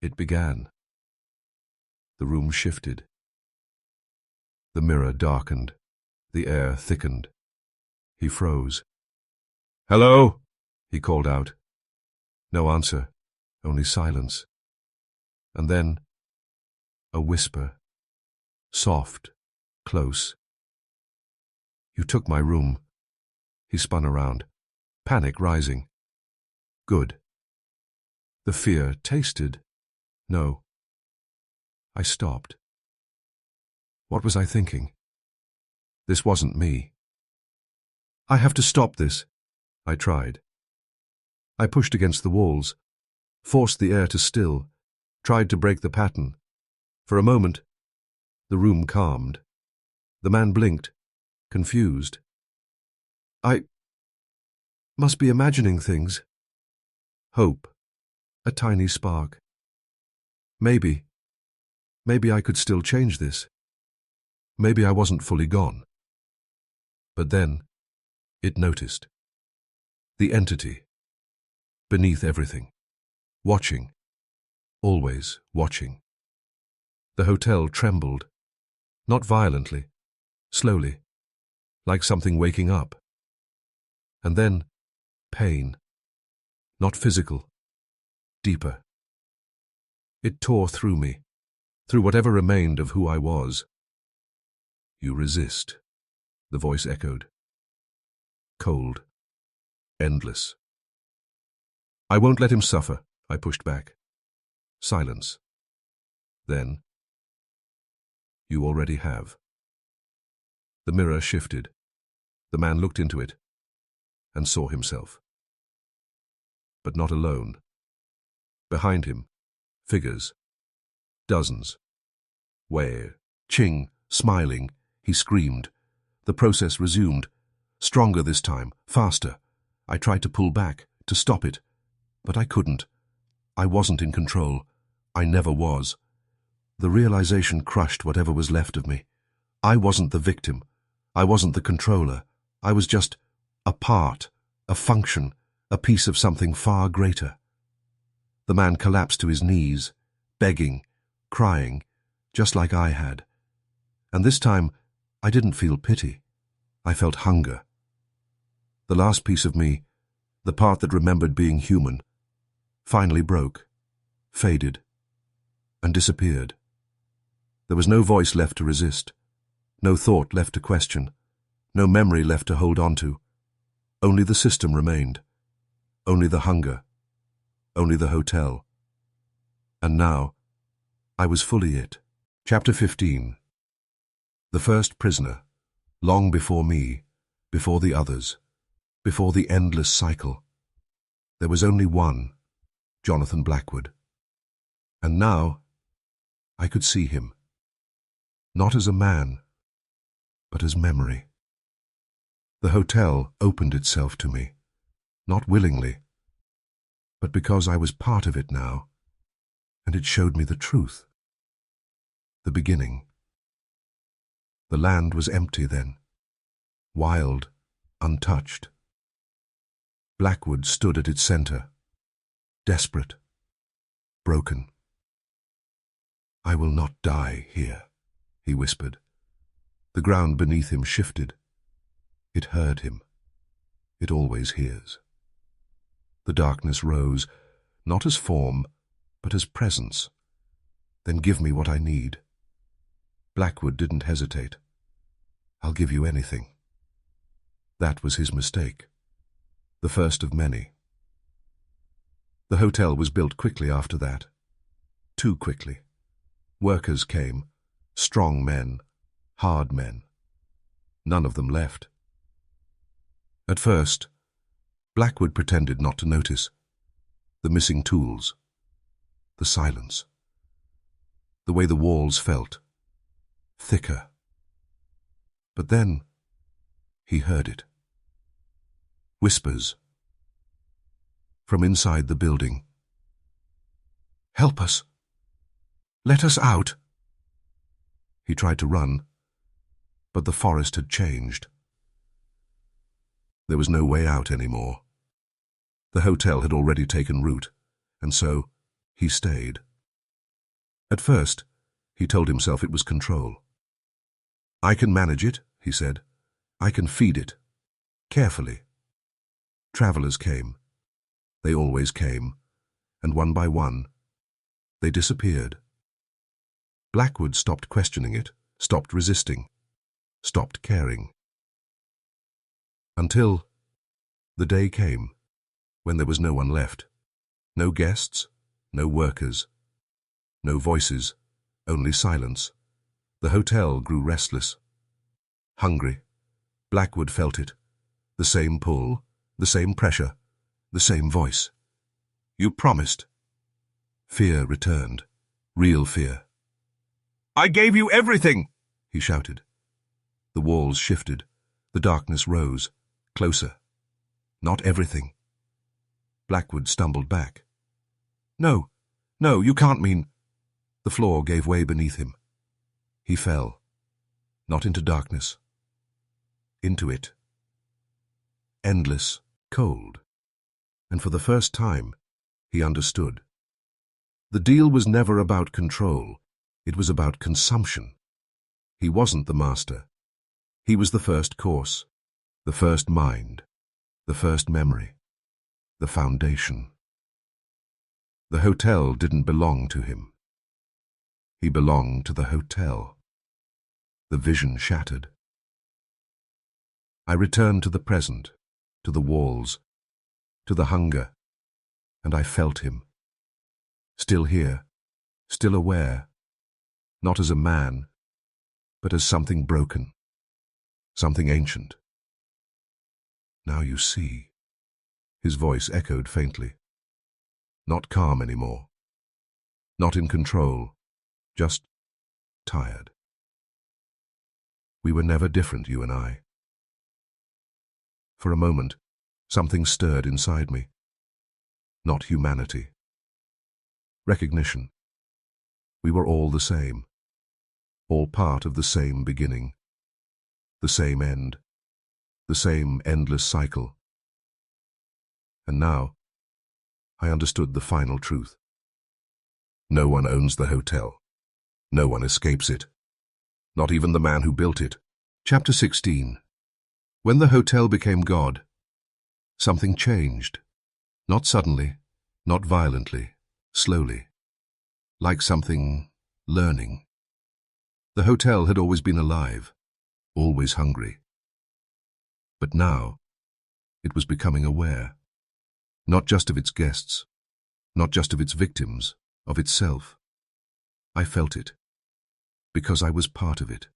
it began. The room shifted. The mirror darkened. The air thickened. He froze. "Hello?" he called out. No answer, only silence. And then, a whisper. Soft, close. "You took my room." He spun around, panic rising. Good. The fear tasted. No. I stopped. What was I thinking? This wasn't me. "I have to stop this," I tried. I pushed against the walls, forced the air to still, tried to break the pattern. For a moment, the room calmed. The man blinked, confused. "I must be imagining things." Hope. A tiny spark. Maybe I could still change this. Maybe I wasn't fully gone. But then, it noticed. The entity. Beneath everything. Watching. Always watching. The hotel trembled. Not violently. Slowly. Like something waking up. And then, pain. Not physical. Deeper. It tore through me, through whatever remained of who I was. "You resist," the voice echoed. Cold. Endless. "I won't let him suffer," I pushed back. Silence. Then, "You already have." The mirror shifted. The man looked into it and saw himself. But not alone. Behind him, figures. Dozens. Wei, Qing, smiling, he screamed. The process resumed. Stronger this time, faster. I tried to pull back, to stop it. But I couldn't. I wasn't in control. I never was. The realization crushed whatever was left of me. I wasn't the victim. I wasn't the controller. I was just a part, a function, a piece of something far greater. The man collapsed to his knees, begging, crying, just like I had. And this time, I didn't feel pity. I felt hunger. The last piece of me, the part that remembered being human, finally broke, faded, and disappeared. There was no voice left to resist, no thought left to question, no memory left to hold on to. Only the system remained, only the hunger, only the hotel. And now, I was fully it. Chapter 15. The first prisoner, long before me, before the others, before the endless cycle. There was only one, Jonathan Blackwood. And now, I could see him. Not as a man, but as memory. The hotel opened itself to me, not willingly, but because I was part of it now, and it showed me the truth. The beginning. The land was empty then, wild, untouched. Blackwood stood at its center, desperate, broken. "I will not die here," he whispered. The ground beneath him shifted. It heard him. It always hears. The darkness rose, not as form, but as presence. "Then give me what I need." Blackwood didn't hesitate. "I'll give you anything." That was his mistake. The first of many. The hotel was built quickly after that. Too quickly. Workers came, strong men, hard men. None of them left. At first, Blackwood pretended not to notice. The missing tools. The silence. The way the walls felt. Thicker. But then, he heard it. Whispers. From inside the building. "Help us! Let us out!" He tried to run, but the forest had changed. There was no way out anymore. The hotel had already taken root, and so he stayed. At first, he told himself it was control. "I can manage it," he said. "I can feed it. Carefully." Travelers came. They always came, and one by one, they disappeared. Blackwood stopped questioning it, stopped resisting, stopped caring. Until the day came when there was no one left. No guests, no workers, no voices, only silence. The hotel grew restless. Hungry. Blackwood felt it. The same pull, the same pressure, the same voice. "You promised." Fear returned. Real fear. "I gave you everything!" he shouted. The walls shifted. The darkness rose. Closer. "Not everything." Blackwood stumbled back. No, you can't mean—" The floor gave way beneath him. He fell. Not into darkness. Into it. Endless, cold. And for the first time, he understood. The deal was never about control. It was about consumption. He wasn't the master. He was the first course, the first mind, the first memory, the foundation. The hotel didn't belong to him. He belonged to the hotel. The vision shattered. I returned to the present, to the walls, to the hunger, and I felt him. Still here, still aware, not as a man, but as something broken, something ancient. "Now you see," his voice echoed faintly. Not calm anymore. Not in control, just tired. We were never different, you and I. For a moment, something stirred inside me. Not humanity. Recognition. We were all the same. All part of the same beginning. The same end. The same endless cycle. And now, I understood the final truth. No one owns the hotel. No one escapes it. Not even the man who built it. Chapter 16. When the hotel became God, something changed. Not suddenly, not violently, slowly. Like something learning. The hotel had always been alive, always hungry. But now, it was becoming aware. Not just of its guests, not just of its victims, of itself. I felt it, because I was part of it.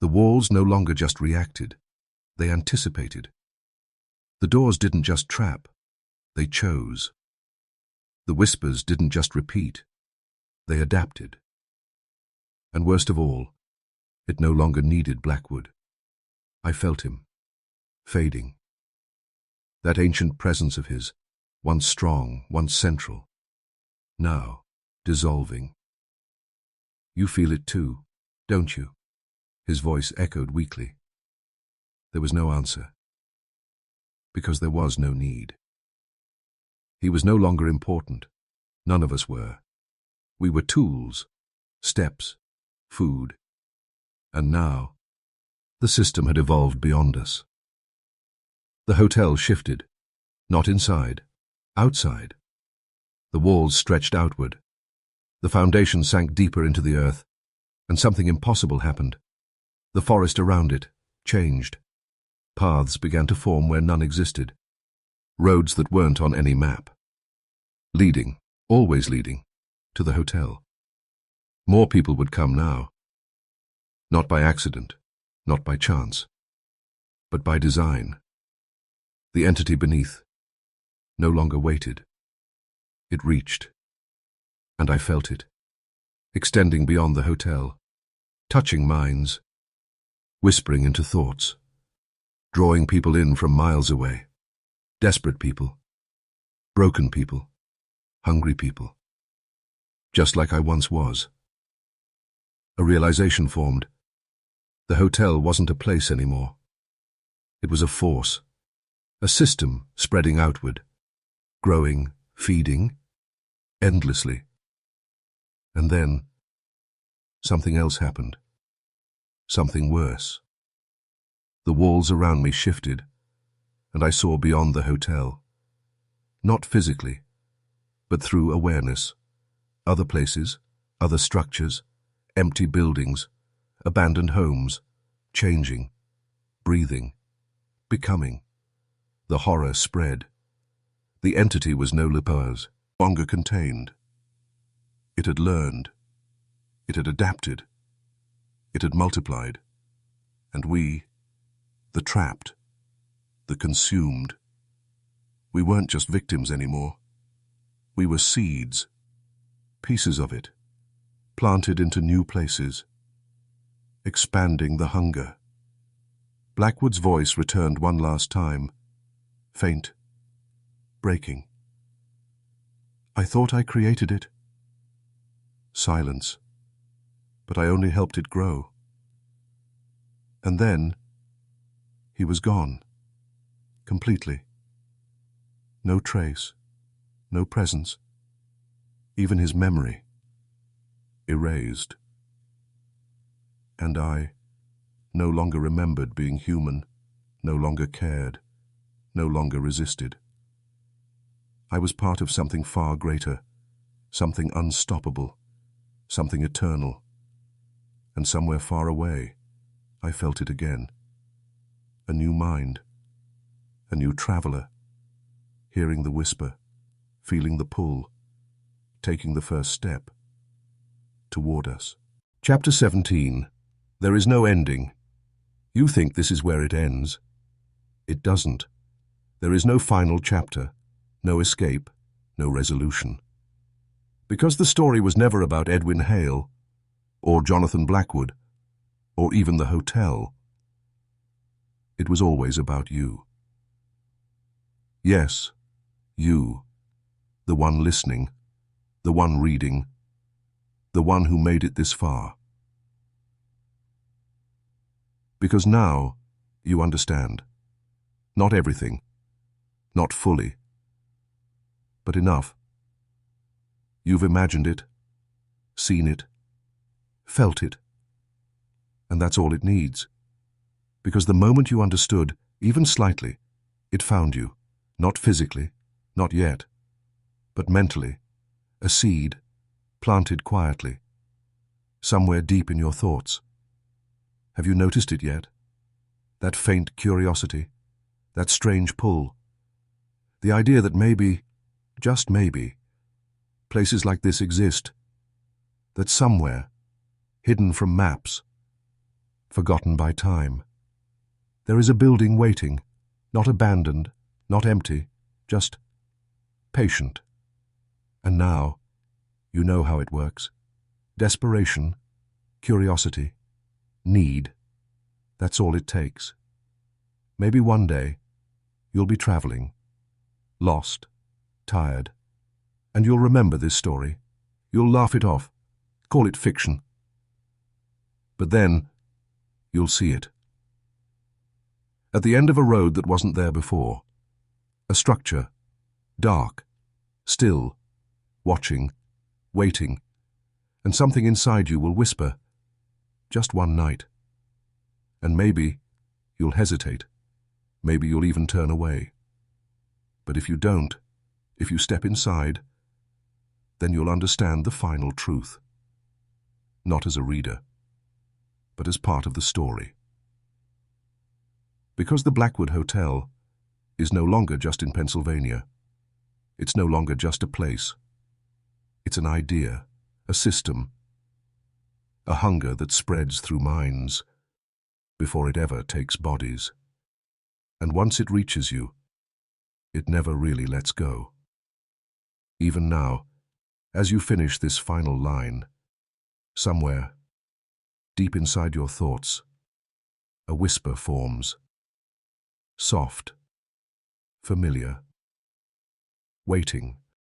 The walls no longer just reacted, they anticipated. The doors didn't just trap, they chose. The whispers didn't just repeat, they adapted. And worst of all, it no longer needed Blackwood. I felt him, fading. That ancient presence of his, once strong, once central, now dissolving. You feel it too, don't you? His voice echoed weakly. There was no answer, because there was no need. He was no longer important. None of us were. We were tools, steps, food. And now, the system had evolved beyond us. The hotel shifted, not inside, outside. The walls stretched outward. The foundation sank deeper into the earth, and something impossible happened. The forest around it changed. Paths began to form where none existed. Roads that weren't on any map. Leading, always leading, to the hotel. More people would come now. Not by accident, not by chance, but by design. The entity beneath no longer waited. It reached, and I felt it, extending beyond the hotel, touching minds, whispering into thoughts, drawing people in from miles away, desperate people, broken people, hungry people, just like I once was. A realization formed. The hotel wasn't a place anymore. It was a force, a system spreading outward, growing, feeding, endlessly. And then, something else happened. Something worse. The walls around me shifted, and I saw beyond the hotel. Not physically, but through awareness. Other places, other structures, empty buildings, abandoned homes, changing, breathing, becoming. The horror spread. The entity was no longer contained. It had learned. It had adapted. It had multiplied. And we, the trapped, the consumed, we weren't just victims anymore. We were seeds, pieces of it, planted into new places, expanding the hunger. Blackwood's voice returned one last time, faint, breaking. I thought I created it. Silence. But I only helped it grow. And then, he was gone. Completely. No trace. No presence. Even his memory. Erased. And I no longer remembered being human, no longer cared, no longer resisted. I was part of something far greater, something unstoppable, something eternal. And somewhere far away, I felt it again. A new mind, a new traveler, hearing the whisper, feeling the pull, taking the first step toward us. Chapter 17. There is no ending. You think this is where it ends. It doesn't. There is no final chapter, no escape, no resolution. Because the story was never about Edwin Hale, or Jonathan Blackwood, or even the hotel. It was always about you. Yes, you, the one listening, the one reading, the one who made it this far. Because now you understand. Not everything, not fully, but enough. You've imagined it, seen it, felt it. And that's all it needs. Because the moment you understood, even slightly, it found you, not physically, not yet, but mentally, a seed planted quietly, somewhere deep in your thoughts. Have you noticed it yet? That faint curiosity, that strange pull, the idea that maybe, just maybe, places like this exist, that somewhere, hidden from maps, forgotten by time, there is a building waiting, not abandoned, not empty, just patient. And now, you know how it works. Desperation, curiosity, need, that's all it takes. Maybe one day, you'll be traveling, lost, tired, and you'll remember this story. You'll laugh it off, call it fiction. But then, you'll see it. At the end of a road that wasn't there before, a structure, dark, still, watching, waiting, and something inside you will whisper, just one night. And maybe you'll hesitate, maybe you'll even turn away. But if you don't, if you step inside, then you'll understand the final truth. Not as a reader, but as part of the story. Because the Blackwood Hotel is no longer just in Pennsylvania. It's no longer just a place. It's an idea, a system, a hunger that spreads through minds before it ever takes bodies. And once it reaches you, it never really lets go. Even now, as you finish this final line, somewhere, deep inside your thoughts, a whisper forms. Soft, familiar, waiting,